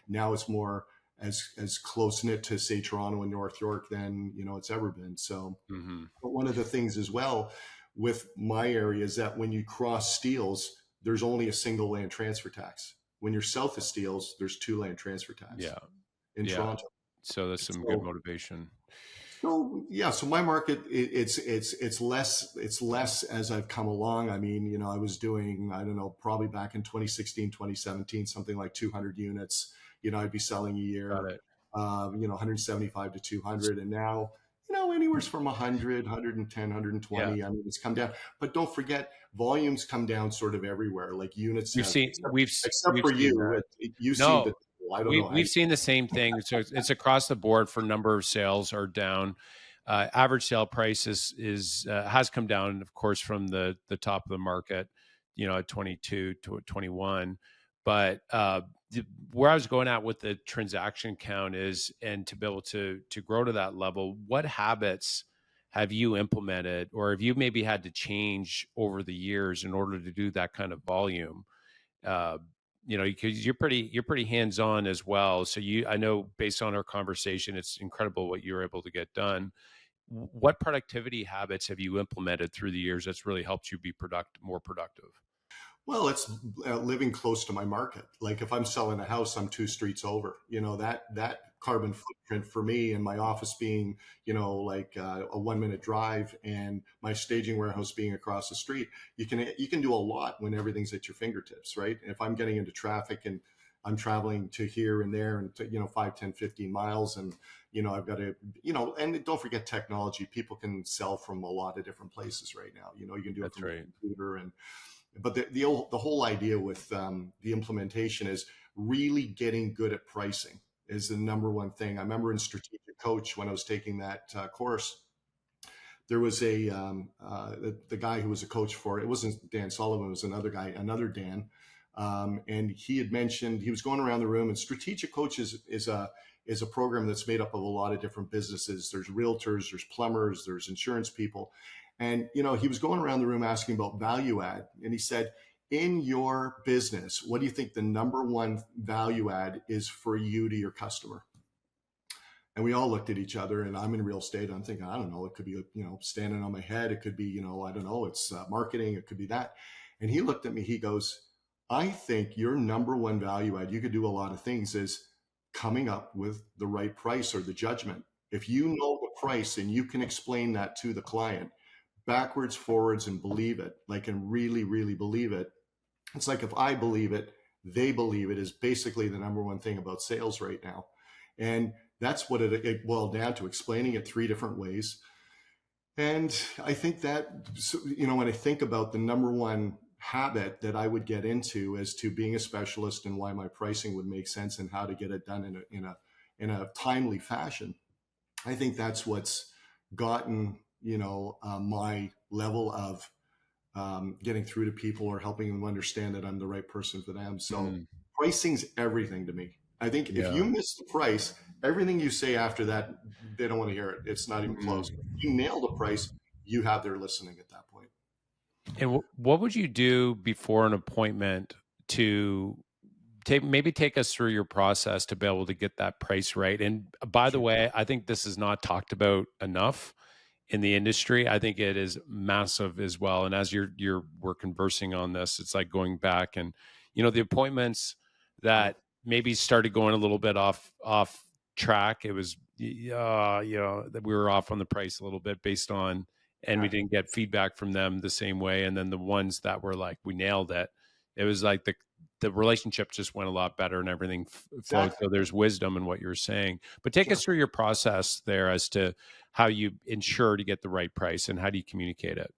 now it's more as close knit to say Toronto and North York than, it's ever been. So, Hmm. but one of the things as well with my area is that when you cross Steeles, there's only a single land transfer tax. When you're south of Steeles, there's two land transfer tax Yeah. in Yeah. Toronto. So that's some good So, motivation. yeah, so my market, it's less as I've come along. I mean, I was doing, I don't know, probably back in 2016, 2017, something like 200 units. I'd be selling a Got year, it. 175 to 200, and now, anywhere from 100, 110, Yeah. 120. I mean, it's come down, but don't forget, volumes come down sort of everywhere. Like units We've have, seen except we've for seen you, that. you see No, the, I don't know how we've seen the same thing. So it's across the board for number of sales are down. Average sale price is has come down, of course, from the top of the market, at 22 to 21. But where I was going at with the transaction count is, and to be able to grow to that level, what habits have you implemented, or have you maybe had to change over the years in order to do that kind of volume? uh, because you're pretty hands on as well. So I know based on our conversation, it's incredible what you're able to get done. What productivity habits have you implemented through the years that's really helped you be more productive? Well, it's living close to my market. Like if I'm selling a house, I'm 2 streets over. That carbon footprint for me, and my office being, like a 1 minute drive, and my staging warehouse being across the street. You can do a lot when everything's at your fingertips, right? If I'm getting into traffic and I'm traveling to here and there and to, 5, 10, 15 miles, and I've got to, and don't forget technology. People can sell from a lot of different places right now. You can do it That's from a right. computer, and but the whole idea with the implementation is really getting good at pricing is the number one thing. I remember in strategic coach when I was taking that course, there was the guy who was a coach for it. It wasn't Dan Sullivan, it was another guy, another Dan. And he had mentioned, he was going around the room, and strategic coaches is a program that's made up of a lot of different businesses. There's realtors, there's plumbers, there's insurance people. And, he was going around the room asking about value add. And he said, in your business, what do you think the number one value add is for you to your customer? And we all looked at each other, and I'm in real estate. I'm thinking, I don't know, it could be, standing on my head. It could be, I don't know, it's marketing. It could be that. And he looked at me, he goes, I think your number one value add, you could do a lot of things, is coming up with the right price or the judgment. If you know the price and you can explain that to the client backwards, forwards, and believe it, like, and really, really believe it. It's like, if I believe it, they believe it, is basically the number one thing about sales right now. And that's what it boiled down to, explaining it three different ways. And I think that, when I think about the number one habit that I would get into as to being a specialist and why my pricing would make sense and how to get it done in a timely fashion, I think that's what's gotten, my level of getting through to people or helping them understand that I'm the right person for them. So pricing's everything to me. I think if you miss the price, everything you say after that, they don't want to hear it. It's not even close. If you nail the price, you have their listening at that point. And what would you do before an appointment to take us through your process to be able to get that price right? And by the way, I think this is not talked about enough in the industry. I think it is massive as well. And as we're conversing on this, it's like going back and, the appointments that maybe started going a little bit off track. It was, that we were off on the price a little bit based on, and we didn't get feedback from them the same way. And then the ones that were like, we nailed it. It was like the relationship just went a lot better and everything flowed. Exactly. So there's wisdom in what you're saying, but take us through your process there as to how you ensure to get the right price and how do you communicate it?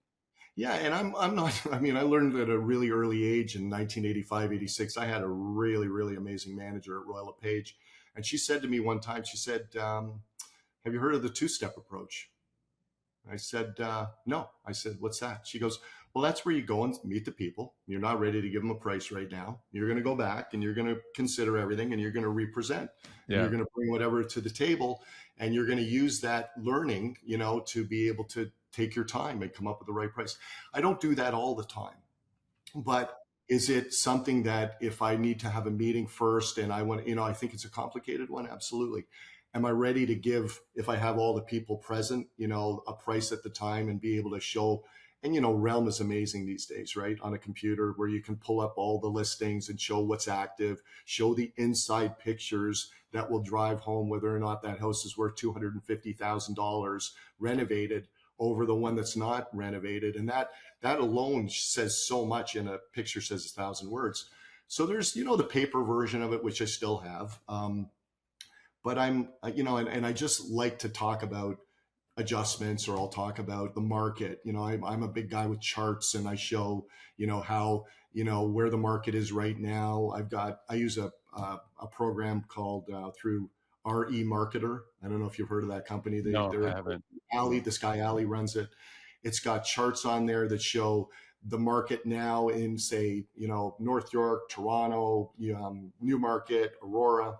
Yeah. And I'm not, I learned at a really early age in 1985, 86. I had a really, really amazing manager at Royal LePage. And she said to me one time, she said, have you heard of the two-step approach? I said, no. I said, what's that? She goes, well, that's where you go and meet the people. You're not ready to give them a price right now. You're going to go back and you're going to consider everything and you're going to represent. And you're going to bring whatever to the table, and you're going to use that learning, to be able to take your time and come up with the right price. I don't do that all the time, but is it something that if I need to have a meeting first and I want, I think it's a complicated one? Absolutely. Am I ready to give, if I have all the people present, a price at the time and be able to show? And, Realm is amazing these days, right? On a computer where you can pull up all the listings and show what's active, show the inside pictures that will drive home whether or not that house is worth $250,000 renovated over the one that's not renovated. And that alone says so much, and a picture says 1,000 words. So there's, the paper version of it, which I still have. But I'm, and I just like to talk about adjustments, or I'll talk about the market. I'm a big guy with charts, and I show, how, where the market is right now. I use a program called through RE Marketer. I don't know if you've heard of that company. No, I haven't. This guy Ali runs it. It's got charts on there that show the market now in, say, North York, Toronto, Newmarket, Aurora.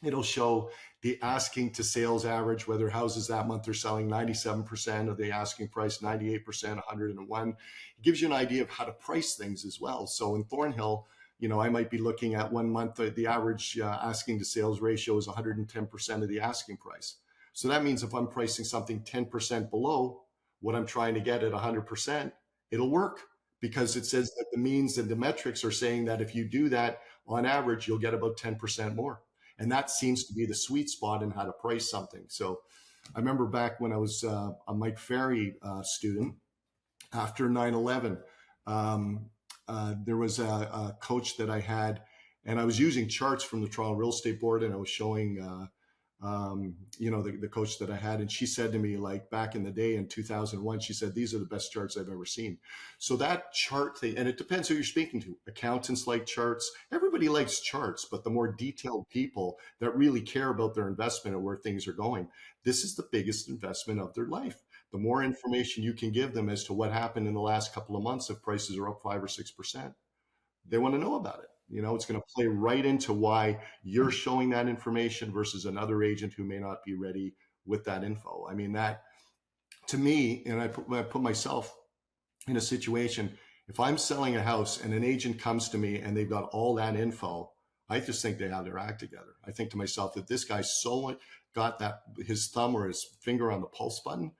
It'll show the asking to sales average, whether houses that month are selling 97% of the asking price, 98%, 101. It gives you an idea of how to price things as well. So in Thornhill, I might be looking at 1 month, the average asking to sales ratio is 110% of the asking price. So that means if I'm pricing something 10% below what I'm trying to get at 100%, it'll work, because it says that the means and the metrics are saying that if you do that on average, you'll get about 10% more. And that seems to be the sweet spot in how to price something. So I remember back when I was a Mike Ferry student, after 9/11, there was a coach that I had, and I was using charts from the Toronto Real Estate Board, and I was showing, the coach that I had. And she said to me, like back in the day in 2001, she said, these are the best charts I've ever seen. So that chart thing, and it depends who you're speaking to. Accountants like charts. Everybody likes charts, but the more detailed people that really care about their investment and where things are going, this is the biggest investment of their life. The more information you can give them as to what happened in the last couple of months, if prices are up 5 or 6%, they want to know about it. It's going to play right into why you're showing that information versus another agent who may not be ready with that info. I mean, that to me, and I put myself in a situation, if I'm selling a house and an agent comes to me and they've got all that info, I just think they have their act together. I think to myself that this guy's so got that his thumb or his finger on the pulse button,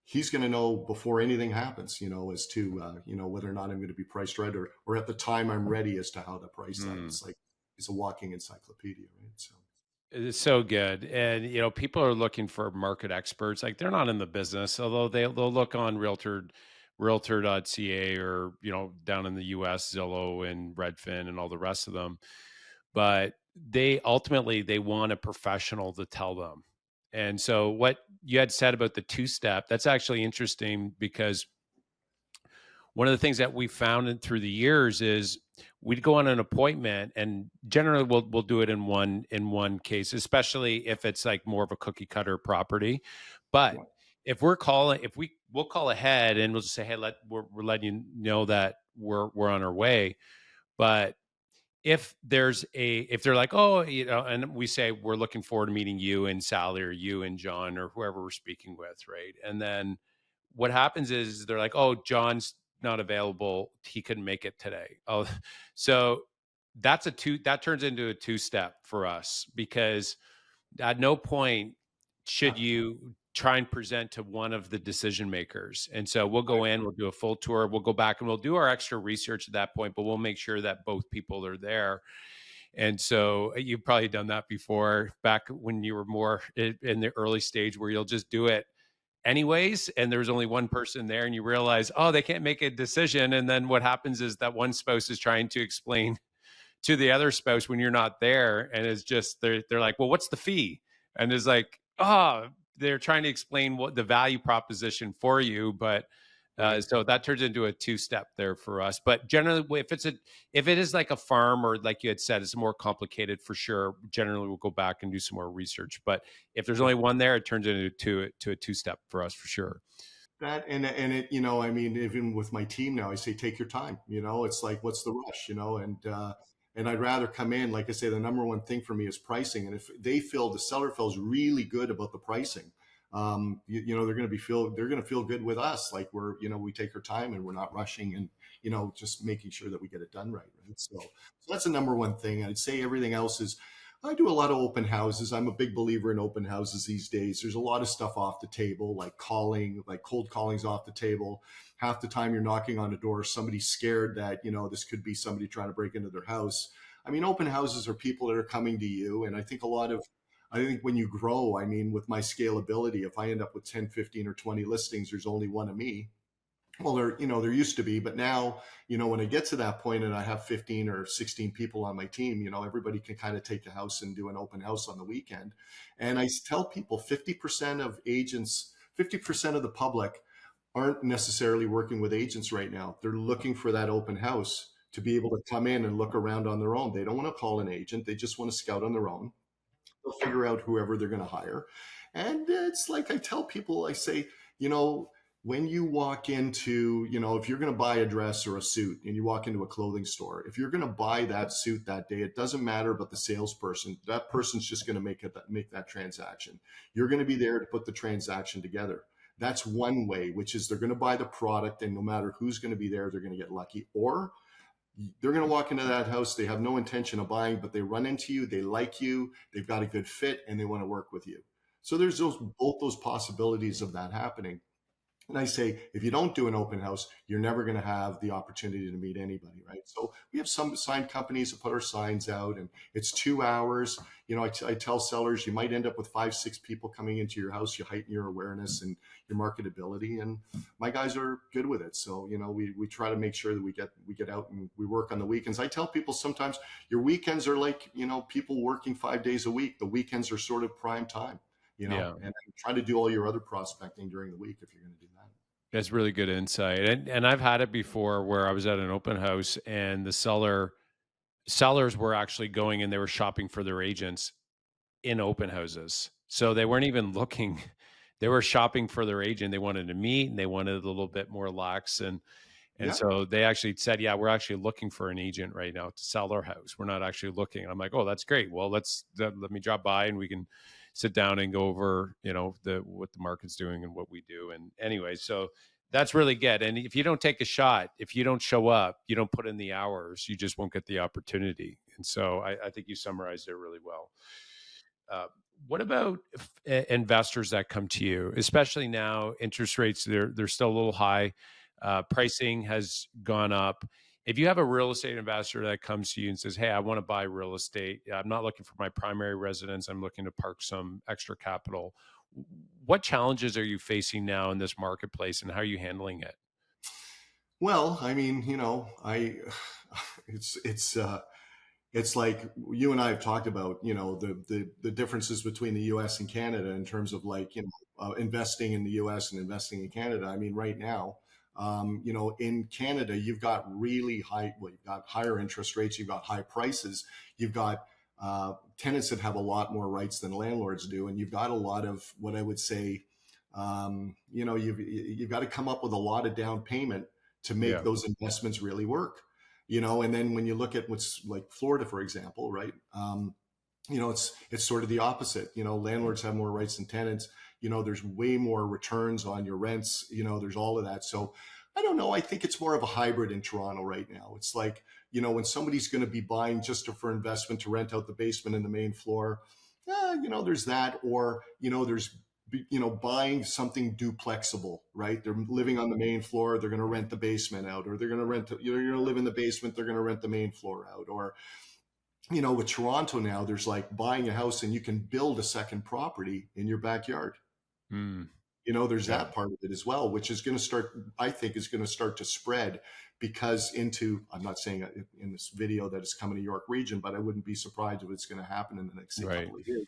he's going to know before anything happens, as to whether or not I'm going to be priced right, or at the time I'm ready as to how to price that. Mm. It's like it's a walking encyclopedia, right? So It's so good. And people are looking for market experts. Like they're not in the business, although they'll look on realtor.ca or, down in the US, Zillow and Redfin and all the rest of them. But they ultimately they want a professional to tell them. And so what you had said about the two-step, that's actually interesting because one of the things that we found through the years is we'd go on an appointment, and generally we'll do it in one case, especially if it's like more of a cookie cutter property. But yeah, we'll call ahead and we'll just say, hey, we're letting you know that we're on our way. But if they're like, oh, and we say we're looking forward to meeting you and Sally or you and John or whoever we're speaking with, right? And then what happens is they're like, oh, John's not available, he couldn't make it today. Oh, so that turns into a two-step for us, because at no point should you try and present to one of the decision makers. And so we'll go in, we'll do a full tour, we'll go back and we'll do our extra research at that point, but we'll make sure that both people are there. And so you've probably done that before, back when you were more in the early stage, where you'll just do it anyways, and there's only one person there, and you realize, oh, they can't make a decision. And then what happens is that one spouse is trying to explain to the other spouse when you're not there, and it's just they're like, well, what's the fee? And it's like, oh, they're trying to explain what the value proposition for you. But right. so that turns into a two-step there for us. But generally, if it is like a farm, or like you had said, it's more complicated, for sure, generally we'll go back and do some more research. But if there's only one there, it turns into a two-step for us, for sure. That and it, I mean, even with my team now, I say take your time. It's like, what's the rush? And I'd rather come in, like I say, the number one thing for me is pricing. And if the seller feels really good about the pricing, they're going to feel good with us. Like we take our time and we're not rushing, and just making sure that we get it done right. Right. So that's the number one thing. I'd say everything else is. I do a lot of open houses. I'm a big believer in open houses these days. There's a lot of stuff off the table, like cold calling's off the table. Half the time you're knocking on a door, somebody's scared that, this could be somebody trying to break into their house. I mean, open houses are people that are coming to you. And I think when you grow, I mean, with my scalability, if I end up with 10, 15, or 20 listings, there's only one of me. Well, there used to be, but now, when I get to that point and I have 15 or 16 people on my team, everybody can kind of take a house and do an open house on the weekend. And I tell people 50% of agents, 50% of the public aren't necessarily working with agents right now. They're looking for that open house to be able to come in and look around on their own. They don't want to call an agent. They just want to scout on their own. They'll figure out whoever they're going to hire. And it's like I tell people, I say, when you walk into, if you're going to buy a dress or a suit and you walk into a clothing store, if you're going to buy that suit that day, it doesn't matter about the salesperson. That person's just going to make that transaction. You're going to be there to put the transaction together. That's one way, which is they're going to buy the product, and no matter who's going to be there, they're going to get lucky. Or they're going to walk into that house, they have no intention of buying, but they run into you, they like you, they've got a good fit, and they want to work with you. So there's both those possibilities of that happening. And I say, if you don't do an open house, you're never going to have the opportunity to meet anybody, right? So we have some sign companies that put our signs out, and it's 2 hours. I tell sellers, you might end up with 5, 6 people coming into your house. You heighten your awareness and your marketability, and my guys are good with it. So we try to make sure that we get out and we work on the weekends. I tell people sometimes your weekends are like people working 5 days a week. The weekends are sort of prime time. Yeah. And try to do all your other prospecting during the week if you're going to do that. That's really good insight. And I've had it before where I was at an open house, and the sellers were actually going and they were shopping for their agents in open houses. So they weren't even looking they were shopping for their agent. They wanted to meet and they wanted a little bit more lax. And Yeah. so they actually said, yeah, we're actually looking for an agent right now to sell our house. We're not actually looking. And I'm like, oh, that's great. Well, let me drop by and we can sit down and go over, what the market's doing and what we do. And anyway, so that's really good. And if you don't take a shot, if you don't show up, you don't put in the hours, you just won't get the opportunity. And so I think you summarized it really well. Uh, what about investors that come to you, especially now? Interest rates, they're still a little high. Pricing has gone up. If you have a real estate investor that comes to you and says, "Hey, I want to buy real estate. I'm not looking for my primary residence. I'm looking to park some extra capital." What challenges are you facing now in this marketplace, and how are you handling it? Well, I mean, it's it's uh, it's like you and I have talked about, the differences between the U.S. and Canada in terms of like, investing in the U.S. and investing in Canada. I mean, right now, in Canada, you've got you've got higher interest rates, you've got high prices, you've got tenants that have a lot more rights than landlords do, and you've got a lot of what I would say, you've got to come up with a lot of down payment to make Yeah, those investments really work. And then when you look at what's like Florida, for example, right? It's sort of the opposite. Landlords have more rights than tenants. There's way more returns on your rents. There's all of that. So I don't know. I think it's more of a hybrid in Toronto right now. It's like, when somebody's going to be buying just for investment to rent out the basement and the main floor, there's that. Or, there's buying something duplexable, right? They're living on the main floor, they're going to rent the basement out, or they're going to you're going to live in the basement, they're going to rent the main floor out. Or, with Toronto now, there's like buying a house and you can build a second property in your backyard. mm, There's yeah, that part of it as well, which is going to start, I think, is going to start to spread because I'm not saying in this video that it's coming to York region, but I wouldn't be surprised if it's going to happen in the next, say, right. couple of years.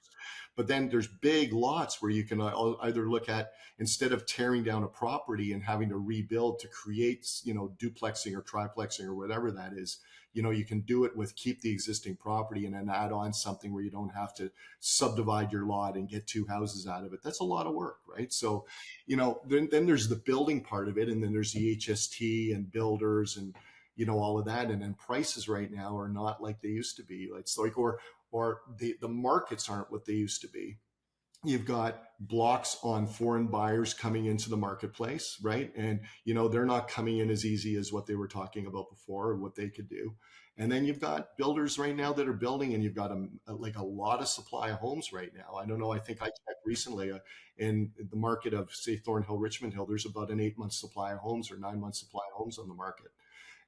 But then there's big lots where you can either look at, instead of tearing down a property and having to rebuild to create, duplexing or triplexing or whatever that is, you can do it with keep the existing property and then add on something where you don't have to subdivide your lot and get two houses out of it. That's a lot of work, right? So, then there's the building part of it, and then there's the HST and builders and all of that, and then prices right now are not like they used to be. It's like, or the markets aren't what they used to be. You've got blocks on foreign buyers coming into the marketplace, right? And they're not coming in as easy as what they were talking about before or what they could do. And then you've got builders right now that are building, and you've got like a lot of supply of homes right now. I don't know. I think I checked recently, in the market of, say, Thornhill, Richmond Hill, there's about an 8-month supply of homes or 9-month supply of homes on the market,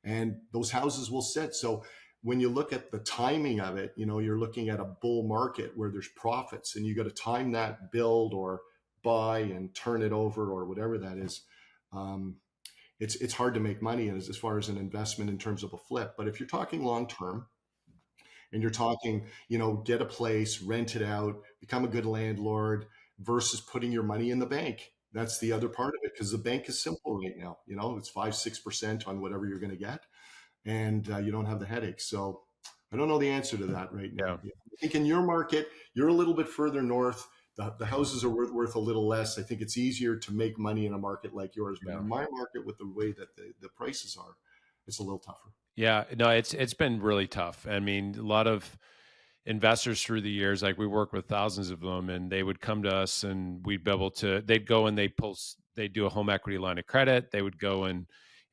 and those houses will sit. So when you look at the timing of it, you're looking at a bull market where there's profits, and you got to time that build or buy and turn it over or whatever that is. Um, it's hard to make money as far as an investment in terms of a flip. But if you're talking long term, and you're talking, get a place, rent it out, become a good landlord versus putting your money in the bank. That's the other part of it, because the bank is simple right now. It's 5-6% on whatever you're going to get, and you don't have the headache. So I don't know the answer to that right now. Yeah, Yeah. I think in your market, you're a little bit further north. The houses are worth a little less. I think it's easier to make money in a market like yours. But yeah. in my market, with the way that the prices are, it's a little tougher. Yeah, no, it's been really tough. I mean, a lot of investors through the years, like we work with thousands of them, and they would come to us, and we'd be able to. They'd go and they'd do a home equity line of credit. They would go and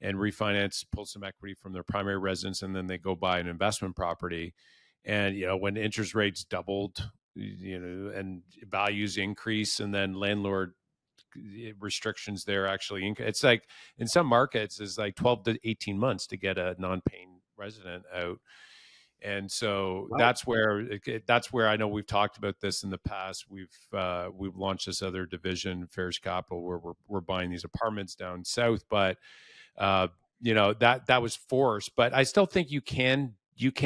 refinance, pull some equity from their primary residence, and then they go buy an investment property. And when interest rates doubled, and values increase, and then landlord restrictions there actually it's like in some markets is like 12 to 18 months to get a non-paying resident out. And so Wow. that's where I know we've talked about this in the past. We've launched this other division, Faris Capital, where we're buying these apartments down south. But uh, that was forced. But I still think you can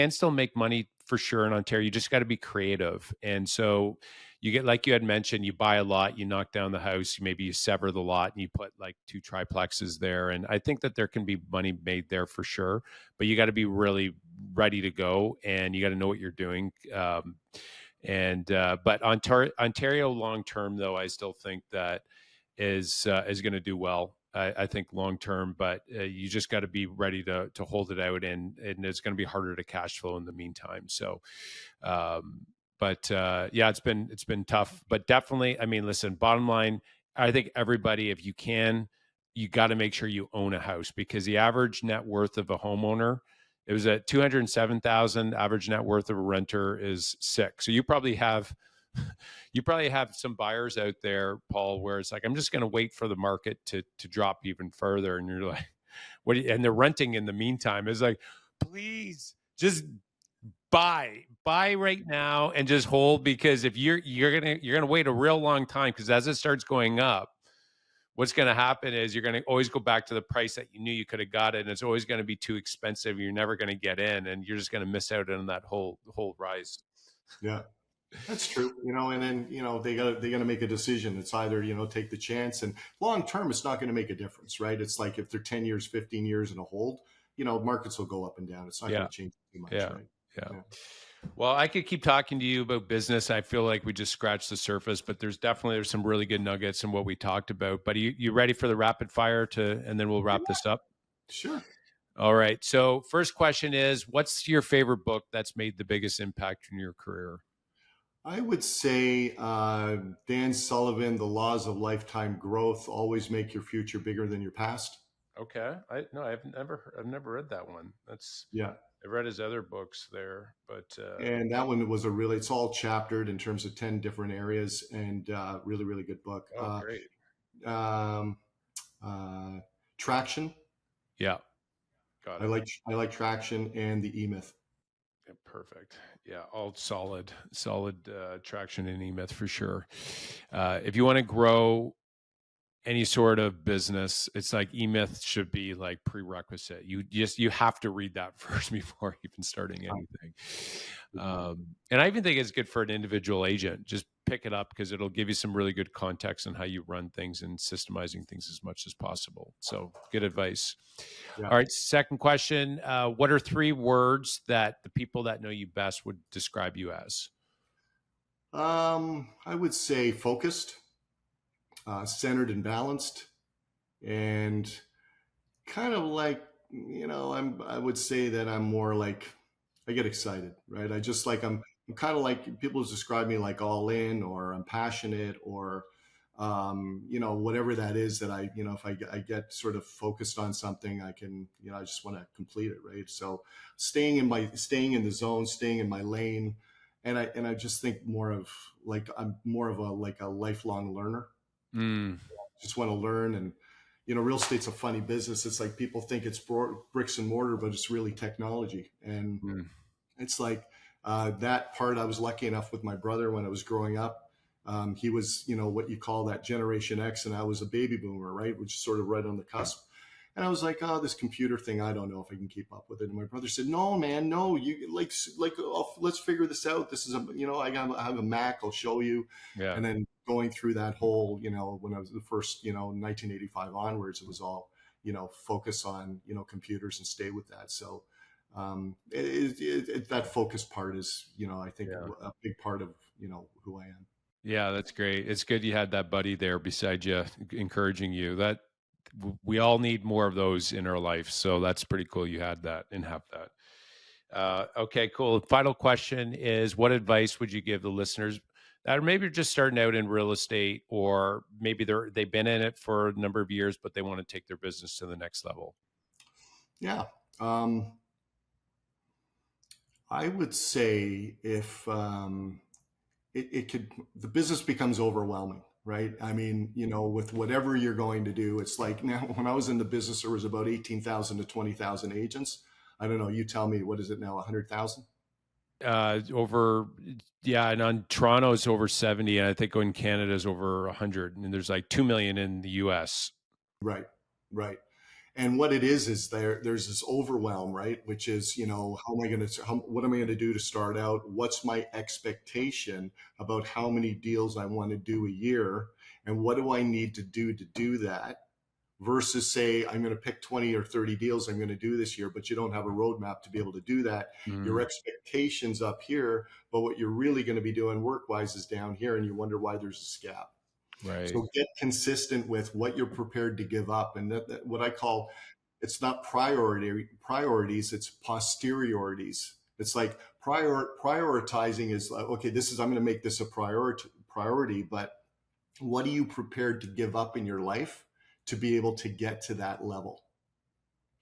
still make money for sure in Ontario. You just got to be creative. And so you get, like you had mentioned, you buy a lot, you knock down the house, maybe you sever the lot and you put like two triplexes there. And I think that there can be money made there for sure, but you got to be really ready to go and you got to know what you're doing. And but Ontario long term, though, I still think that is going to do well. I think long term, but you just got to be ready to hold it out, and it's going to be harder to cash flow in the meantime. So, um, but yeah, it's been tough, but definitely, I mean, listen, bottom line, I think everybody, if you can, you got to make sure you own a house, because the average net worth of a homeowner, it was at 207,000. Average net worth of a renter is 6. So you probably have you probably have some buyers out there, Paul, where it's like, I'm just going to wait for the market to drop even further, and you're like, what? And they're renting in the meantime. It's like, please just buy right now and just hold, because if you're gonna wait a real long time, because as it starts going up, what's going to happen is you're going to always go back to the price that you knew you could have got it, and it's always going to be too expensive. You're never going to get in, and you're just going to miss out on that whole rise. Yeah. That's true, and then they gotta make a decision. It's either take the chance, and long term, it's not going to make a difference, right? It's like if they're 10 years, 15 years in a hold, markets will go up and down. It's not going Yeah, to change too much, yeah, right? yeah. Yeah. Well, I could keep talking to you about business. I feel like we just scratched the surface, but there's some really good nuggets in what we talked about. But you ready for the rapid fire and then we'll Yeah, wrap this up? sure. All right. So first question is, what's your favorite book that's made the biggest impact in your career? I would say Dan Sullivan, The Laws of Lifetime Growth. Always make your future bigger than your past. Okay. I've never read that one. Yeah. I've read his other books there, but And that one it's all chaptered in terms of 10 different areas, and really, really good book. oh, great. Um, uh, Traction. Yeah, got I it. like I like Traction and the E Myth. Yeah, perfect. Yeah, all solid traction in eMyth for sure. If you want to grow any sort of business, it's like eMyth should be like prerequisite. You have to read that first before even starting anything. And I even think it's good for an individual agent. Just pick it up, because it'll give you some really good context on how you run things and systemizing things as much as possible. So good advice. Yeah. All right, second question. What are 3 words that the people that know you best would describe you as? I would say focused, centered and balanced, and kind of like I would say that I'm more like I get excited, right? I just like I'm kind of like people describe me like all in, or I'm passionate, or whatever that is that if I get sort of focused on something, I can I just want to complete it, right? So staying in the zone, staying in my lane, and I just think more of like I'm more of a lifelong learner. Mm, Just want to learn. And real estate's a funny business. It's like people think it's bricks and mortar, but it's really technology. And mm, it's like that part. I was lucky enough with my brother when I was growing up. He was what you call that Generation X, and I was a baby boomer, right, which is sort of right on the cusp. And I was like, oh, this computer thing, I don't know if I can keep up with it. And my brother said, no, man, no, you oh, let's figure this out. This is I have a Mac, I'll show you. yeah. And then going through that whole, when I was the first, 1985 onwards, it was all, focus on, computers and stay with that. So that focus part is, I think Yeah. a big part of, who I am. Yeah, that's great. It's good you had that buddy there beside you, encouraging you. We all need more of those in our life. So that's pretty cool you had that and have that. Okay, cool. Final question is, what advice would you give the listeners that are maybe just starting out in real estate, or maybe they've been in it for a number of years, but they want to take their business to the next level? Yeah. I would say if it could, the business becomes overwhelming, right? I mean, with whatever you're going to do, it's like now when I was in the business, there was about 18,000 to 20,000 agents. I don't know. You tell me, what is it now? 100,000? Over, yeah, and on Toronto it's over 70, and I think in Canada is over 100, and there's like 2 million in the US. Right. Right. And what it is there's this overwhelm, right? Which is, what am I going to do to start out? What's my expectation about how many deals I want to do a year? And what do I need to do that? versus say, I'm going to pick 20 or 30 deals I'm going to do this year, but you don't have a roadmap to be able to do that. Your expectations up here, but what you're really going to be doing work-wise is down here, and you wonder why there's a gap. Right. So get consistent with what you're prepared to give up. And that what I call, it's not priorities, it's posteriorities. It's like prioritizing is like, okay, I'm going to make this a priority, but what are you prepared to give up in your life to be able to get to that level?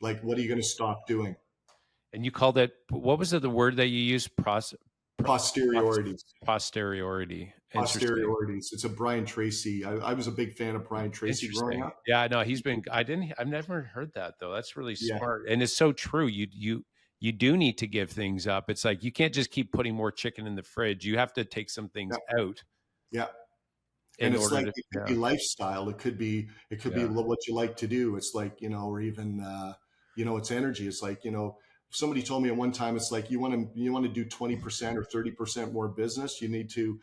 Like, what are you going to stop doing? And you called it, what was it, the word that you used? Posteriorities. Posteriority. Posteriorities. It's a Brian Tracy. I was a big fan of Brian Tracy growing up. Yeah, no, I've never heard that though. That's really Yeah. smart. And it's so true. You do need to give things up. It's like, you can't just keep putting more chicken in the fridge. You have to take some things out. Yeah. And it's like, it could be lifestyle. It could be what you like to do. It's like, or even, it's energy. It's like, somebody told me at one time, it's like, you want to do 20% or 30% more business. You need to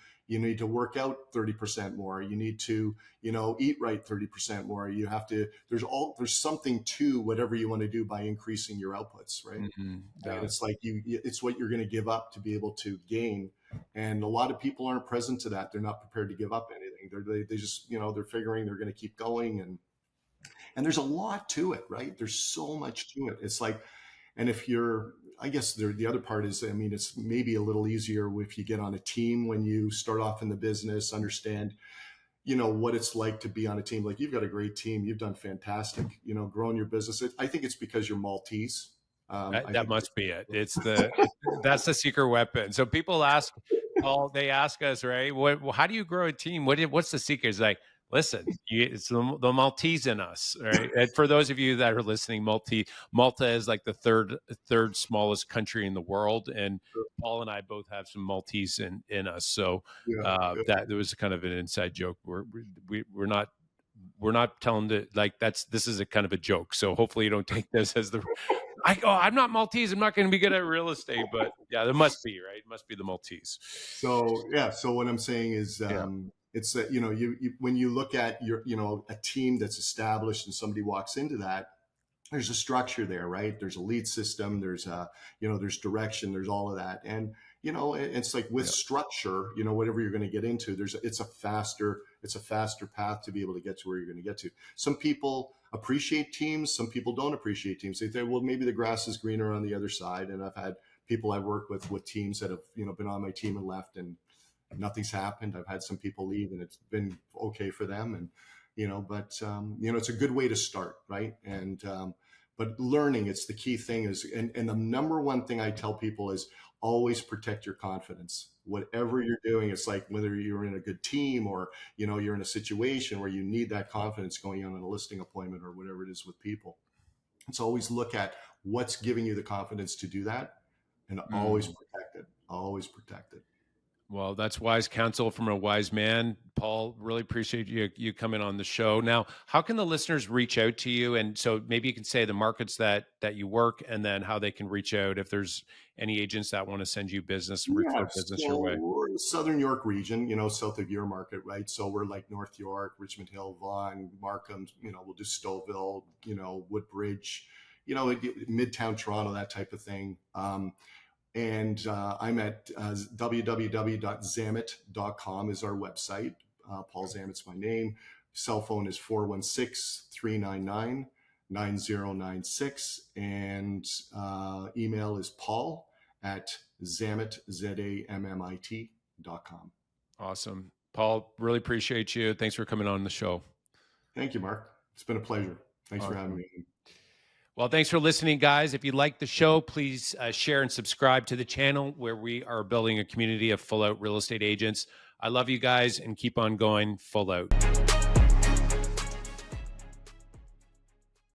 work out 30% more. You need to, eat right 30% more. You have to, there's something to whatever you want to do by increasing your outputs. Right. Mm-hmm. Yeah. And it's like, it's what you're going to give up to be able to gain. And a lot of people aren't present to that. They're not prepared to give up anything. They just, they're figuring they're going to keep going. And there's a lot to it, right? There's so much to it. It's like, and if you're, I guess the other part is, it's maybe a little easier if you get on a team when you start off in the business, understand, what it's like to be on a team. Like, you've got a great team. You've done fantastic, growing your business. I think it's because you're Maltese. That must be it. That's the secret weapon. So people ask, they ask us, right? How do you grow a team? What's the secret? It's like, listen, it's the Maltese in us, right? And for those of you that are listening, Malta is like the third smallest country in the world, and Paul and I both have some Maltese in us. So that there was kind of an inside joke. We're not telling this is a kind of a joke. So hopefully you don't take this as I'm not Maltese. I'm not going to be good at real estate, but yeah, there must be, right? It must be the Maltese. So what I'm saying is, it's that, when you look at your, a team that's established and somebody walks into that, there's a structure there, right? There's a lead system, there's there's direction, there's all of that. And, it's like with structure, whatever you're going to get into, it's a faster path to be able to get to where you're going to get to. Some people appreciate teams. Some people don't appreciate teams. They say, well, maybe the grass is greener on the other side. And I've had people I've worked with teams that have, been on my team and left, and nothing's happened. I've had some people leave and it's been okay for them. And, it's a good way to start. Right. And, but learning, it's the key thing is, and the number one thing I tell people is always protect your confidence. Whatever you're doing, it's like whether you're in a good team or, you're in a situation where you need that confidence going on a listing appointment or whatever it is with people. It's always look at what's giving you the confidence to do that, and always protect it. Well, that's wise counsel from a wise man. Paul, really appreciate you coming on the show. Now, how can the listeners reach out to you? And so maybe you can say the markets that you work, and then how they can reach out if there's any agents that want to send you business and refer business your way. We're in the Southern York region, south of your market, right? So we're like North York, Richmond Hill, Vaughan, Markham, we'll do Stouffville, Woodbridge, Midtown Toronto, that type of thing. And I'm at www.zammit.com is our website. Paul Zammit's my name. Cell phone is 416-399-9096. And email is paul@zammit, ZAMMIT.com. Awesome. Paul, really appreciate you. Thanks for coming on the show. Thank you, Mark. It's been a pleasure. Thanks for having me. Well, thanks for listening, guys. If you like the show, please share and subscribe to the channel, where we are building a community of full out real estate agents. I love you guys, and keep on going full out.